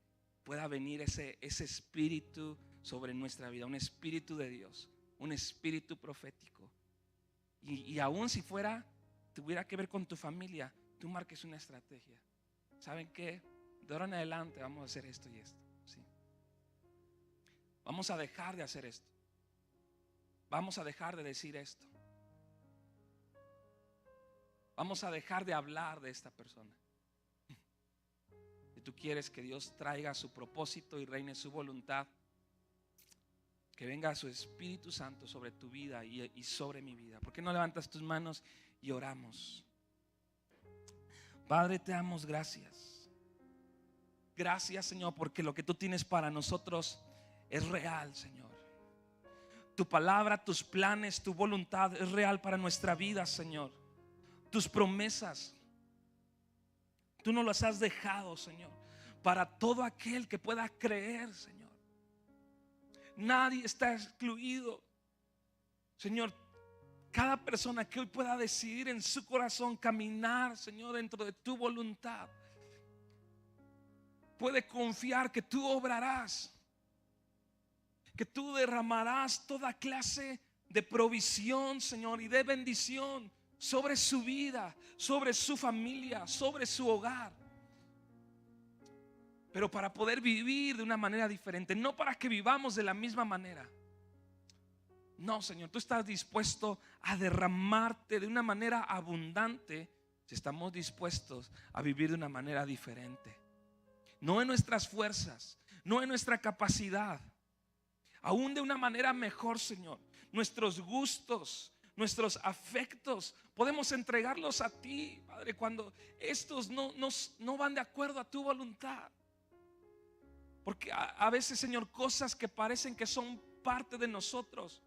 pueda venir ese espíritu sobre nuestra vida, un espíritu de Dios, un espíritu profético. Y aún si tuviera que ver con tu familia, tú marques una estrategia. ¿Saben qué? De ahora en adelante vamos a hacer esto y esto, ¿sí? Vamos a dejar de hacer esto. Vamos a dejar de decir esto. Vamos a dejar de hablar de esta persona. Si tú quieres que Dios traiga su propósito y reine su voluntad, que venga su Espíritu Santo sobre tu vida y sobre mi vida. ¿Por qué no levantas tus manos y oramos? Padre, te damos gracias. Gracias, Señor, porque lo que tú tienes para nosotros es real, Señor. Tu palabra, tus planes, tu voluntad es real para nuestra vida, Señor. Tus promesas Tú nos las has dejado, Señor, para todo aquel que pueda creer, Señor. Nadie está excluido, Señor. Cada persona que hoy pueda decidir en su corazón caminar, Señor, dentro de tu voluntad, puede confiar que tú obrarás, que tú derramarás toda clase de provisión, Señor, y de bendición sobre su vida, sobre su familia, sobre su hogar. Pero para poder vivir de una manera diferente, no para que vivamos de la misma manera. No, Señor, tú estás dispuesto a derramarte de una manera abundante si estamos dispuestos a vivir de una manera diferente. No en nuestras fuerzas, no en nuestra capacidad, aún de una manera mejor, Señor. Nuestros gustos, nuestros afectos, podemos entregarlos a ti, Padre, cuando estos no van de acuerdo a tu voluntad. Porque a veces, Señor, cosas que parecen que son parte de nosotros,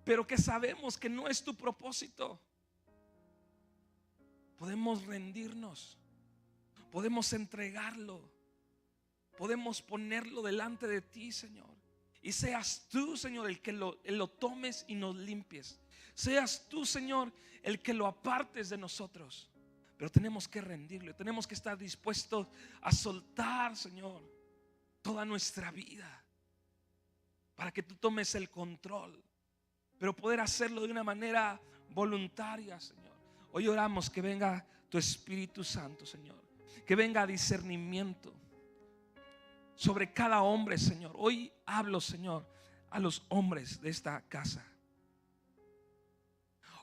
pero que sabemos que no es tu propósito, podemos rendirnos, podemos entregarlo, podemos ponerlo delante de ti, Señor. Y seas tú, Señor, el que lo tomes y nos limpies. Seas tú, Señor, el que lo apartes de nosotros. Pero tenemos que rendirlo, tenemos que estar dispuestos a soltar, Señor, toda nuestra vida para que tú tomes el control, pero poder hacerlo de una manera voluntaria, Señor. Hoy oramos que venga tu Espíritu Santo, Señor, que venga discernimiento sobre cada hombre, Señor. Hoy hablo, Señor, a los hombres de esta casa.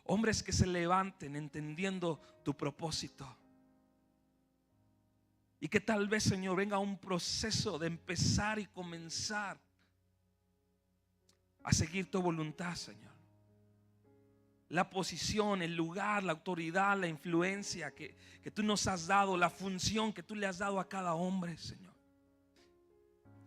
Hombres que se levanten entendiendo tu propósito. Y que tal vez, Señor, venga un proceso de empezar y comenzar a seguir tu voluntad, Señor. La posición, el lugar, la autoridad, la influencia que tú nos has dado, la función que tú le has dado a cada hombre, Señor.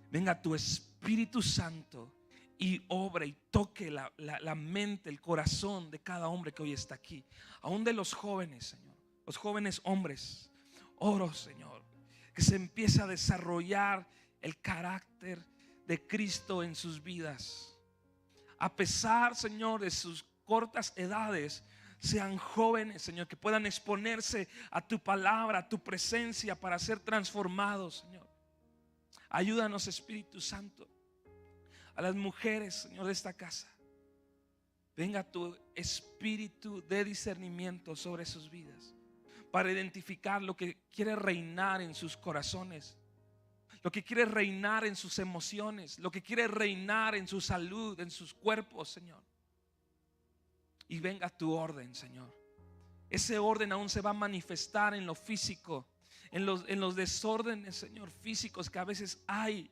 Venga tu Espíritu Santo y obra y toque la mente, el corazón de cada hombre que hoy está aquí. Aún de los jóvenes, Señor, los jóvenes hombres. Oro, Señor, que se empiece a desarrollar el carácter de Cristo en sus vidas. A pesar, Señor, de sus cortas edades, sean jóvenes, Señor, que puedan exponerse a tu palabra, a tu presencia para ser transformados, Señor. Ayúdanos, Espíritu Santo. A las mujeres, Señor, de esta casa, venga tu espíritu de discernimiento sobre sus vidas, para identificar lo que quiere reinar en sus corazones, lo que quiere reinar en sus emociones, lo que quiere reinar en su salud, en sus cuerpos, Señor. Y venga tu orden, Señor. Ese orden aún se va a manifestar en lo físico, en los desórdenes, Señor, físicos que a veces hay,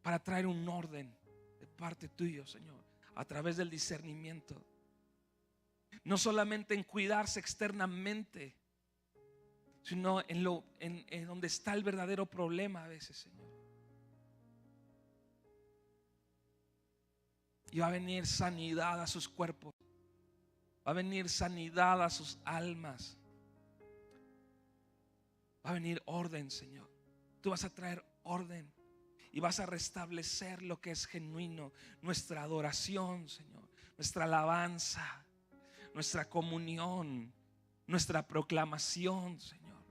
para traer un orden de parte tuyo, Señor, a través del discernimiento. No solamente en cuidarse externamente, sino en donde está el verdadero problema a veces, Señor. Y va a venir sanidad a sus cuerpos, va a venir sanidad a sus almas, va a venir orden, Señor. Tú vas a traer orden y vas a restablecer lo que es genuino, nuestra adoración, Señor, nuestra alabanza, nuestra comunión, nuestra proclamación, Señor.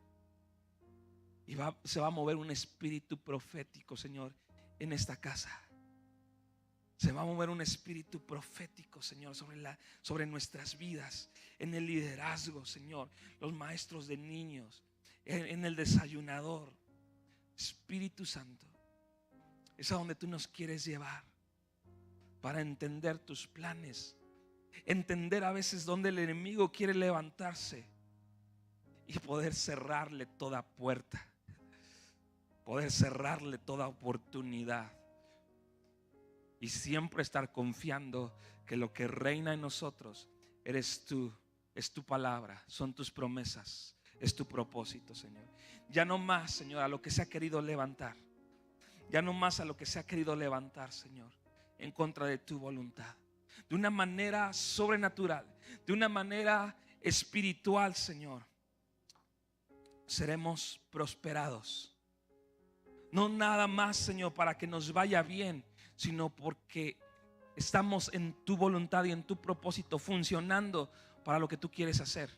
Y se va a mover un espíritu profético, Señor, en esta casa. Se va a mover un espíritu profético, Señor, sobre nuestras vidas, en el liderazgo, Señor, los maestros de niños, en el desayunador. Espíritu Santo, es a donde tú nos quieres llevar para entender tus planes, entender a veces donde el enemigo quiere levantarse y poder cerrarle toda puerta, poder cerrarle toda oportunidad. Y siempre estar confiando que lo que reina en nosotros eres tú, es tu palabra, son tus promesas, es tu propósito, Señor. Ya no más, Señor, a lo que se ha querido levantar. Ya no más a lo que se ha querido levantar, Señor, en contra de tu voluntad. De una manera sobrenatural, de una manera espiritual, Señor. seremos prosperados. No nada más, Señor, para que nos vaya bien, sino porque estamos en tu voluntad y en tu propósito, funcionando para lo que tú quieres hacer.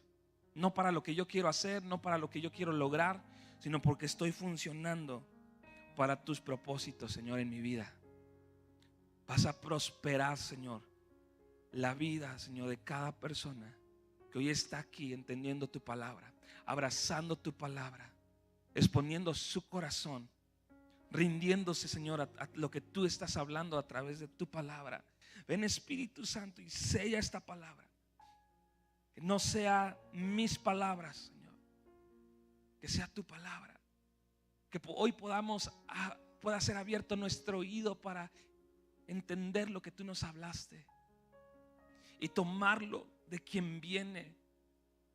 No para lo que yo quiero hacer, no para lo que yo quiero lograr, sino porque estoy funcionando para tus propósitos, Señor, en mi vida. Vas a prosperar, Señor, la vida, Señor, de cada persona que hoy está aquí entendiendo tu palabra, abrazando tu palabra, exponiendo su corazón, rindiéndose, Señor, a lo que tú estás hablando a través de tu palabra. Ven, Espíritu Santo, y sella esta palabra. Que no sea mis palabras, Señor, que sea tu palabra. Que hoy pueda ser abierto nuestro oído para entender lo que tú nos hablaste y tomarlo de quien viene,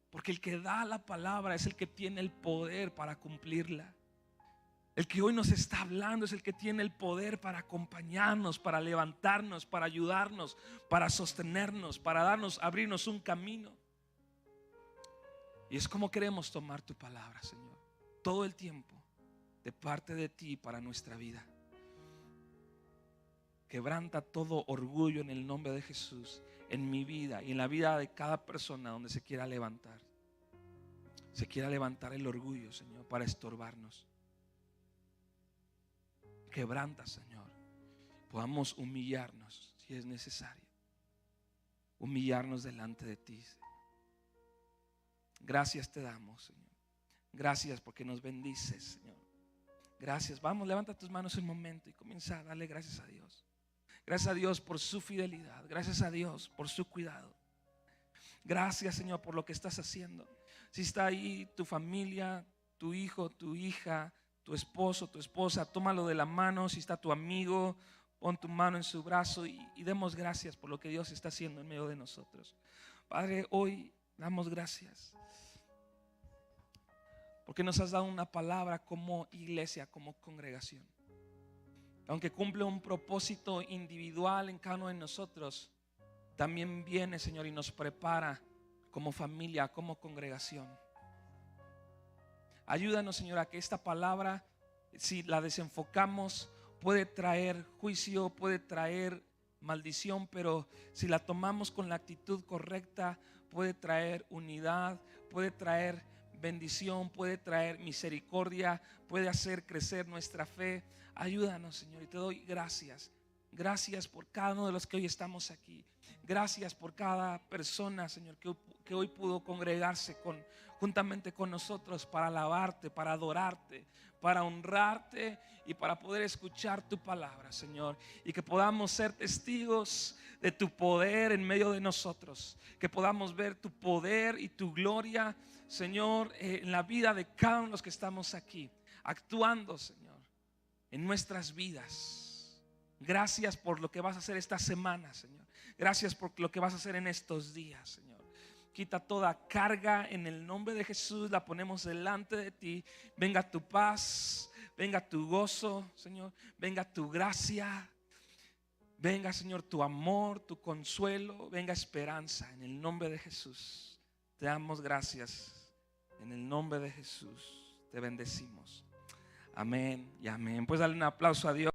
porque el que da la palabra es el que tiene el poder para cumplirla. El que hoy nos está hablando es el que tiene el poder para acompañarnos, para levantarnos, para ayudarnos, para sostenernos, para abrirnos un camino. Y es como queremos tomar tu palabra, Señor, todo el tiempo, de parte de ti para nuestra vida. Quebranta todo orgullo en el nombre de Jesús, en mi vida y en la vida de cada persona donde se quiera levantar. Se quiera levantar el orgullo, Señor, para estorbarnos. Quebranta, Señor. Podamos humillarnos si es necesario. Humillarnos delante de ti, Señor. Gracias te damos, Señor. Gracias porque nos bendices, Señor. Gracias. Vamos, levanta tus manos un momento y comienza a darle gracias a Dios. Gracias a Dios por su fidelidad. Gracias a Dios por su cuidado. Gracias, Señor, por lo que estás haciendo. Si está ahí tu familia, tu hijo, tu hija, tu esposo, tu esposa, tómalo de la mano. Si está tu amigo, pon tu mano en su brazo y demos gracias por lo que Dios está haciendo en medio de nosotros. Padre, hoy damos gracias porque nos has dado una palabra como iglesia, como congregación. Aunque cumple un propósito individual en cada uno de nosotros, también viene, Señor, y nos prepara como familia, como congregación. Ayúdanos, Señor, a que esta palabra, si la desenfocamos, puede traer juicio, puede traer maldición, pero si la tomamos con la actitud correcta, puede traer unidad, puede traer bendición, puede traer misericordia, puede hacer crecer nuestra fe. Ayúdanos, Señor, y te doy gracias. Gracias por cada uno de los que hoy estamos aquí. Gracias por cada persona, Señor, que hoy pudo congregarse juntamente con nosotros para alabarte, para adorarte, para honrarte y para poder escuchar tu palabra, Señor. Y que podamos ser testigos de tu poder en medio de nosotros. Que podamos ver tu poder y tu gloria, Señor, en la vida de cada uno de los que estamos aquí, actuando, Señor, en nuestras vidas. Gracias por lo que vas a hacer esta semana, Señor. Gracias por lo que vas a hacer en estos días, Señor. Quita toda carga en el nombre de Jesús. La ponemos delante de ti. Venga tu paz, venga tu gozo, Señor. Venga tu gracia. Venga, Señor, tu amor, tu consuelo. Venga esperanza en el nombre de Jesús. Te damos gracias. En el nombre de Jesús te bendecimos. Amén y amén. Pues dale un aplauso a Dios.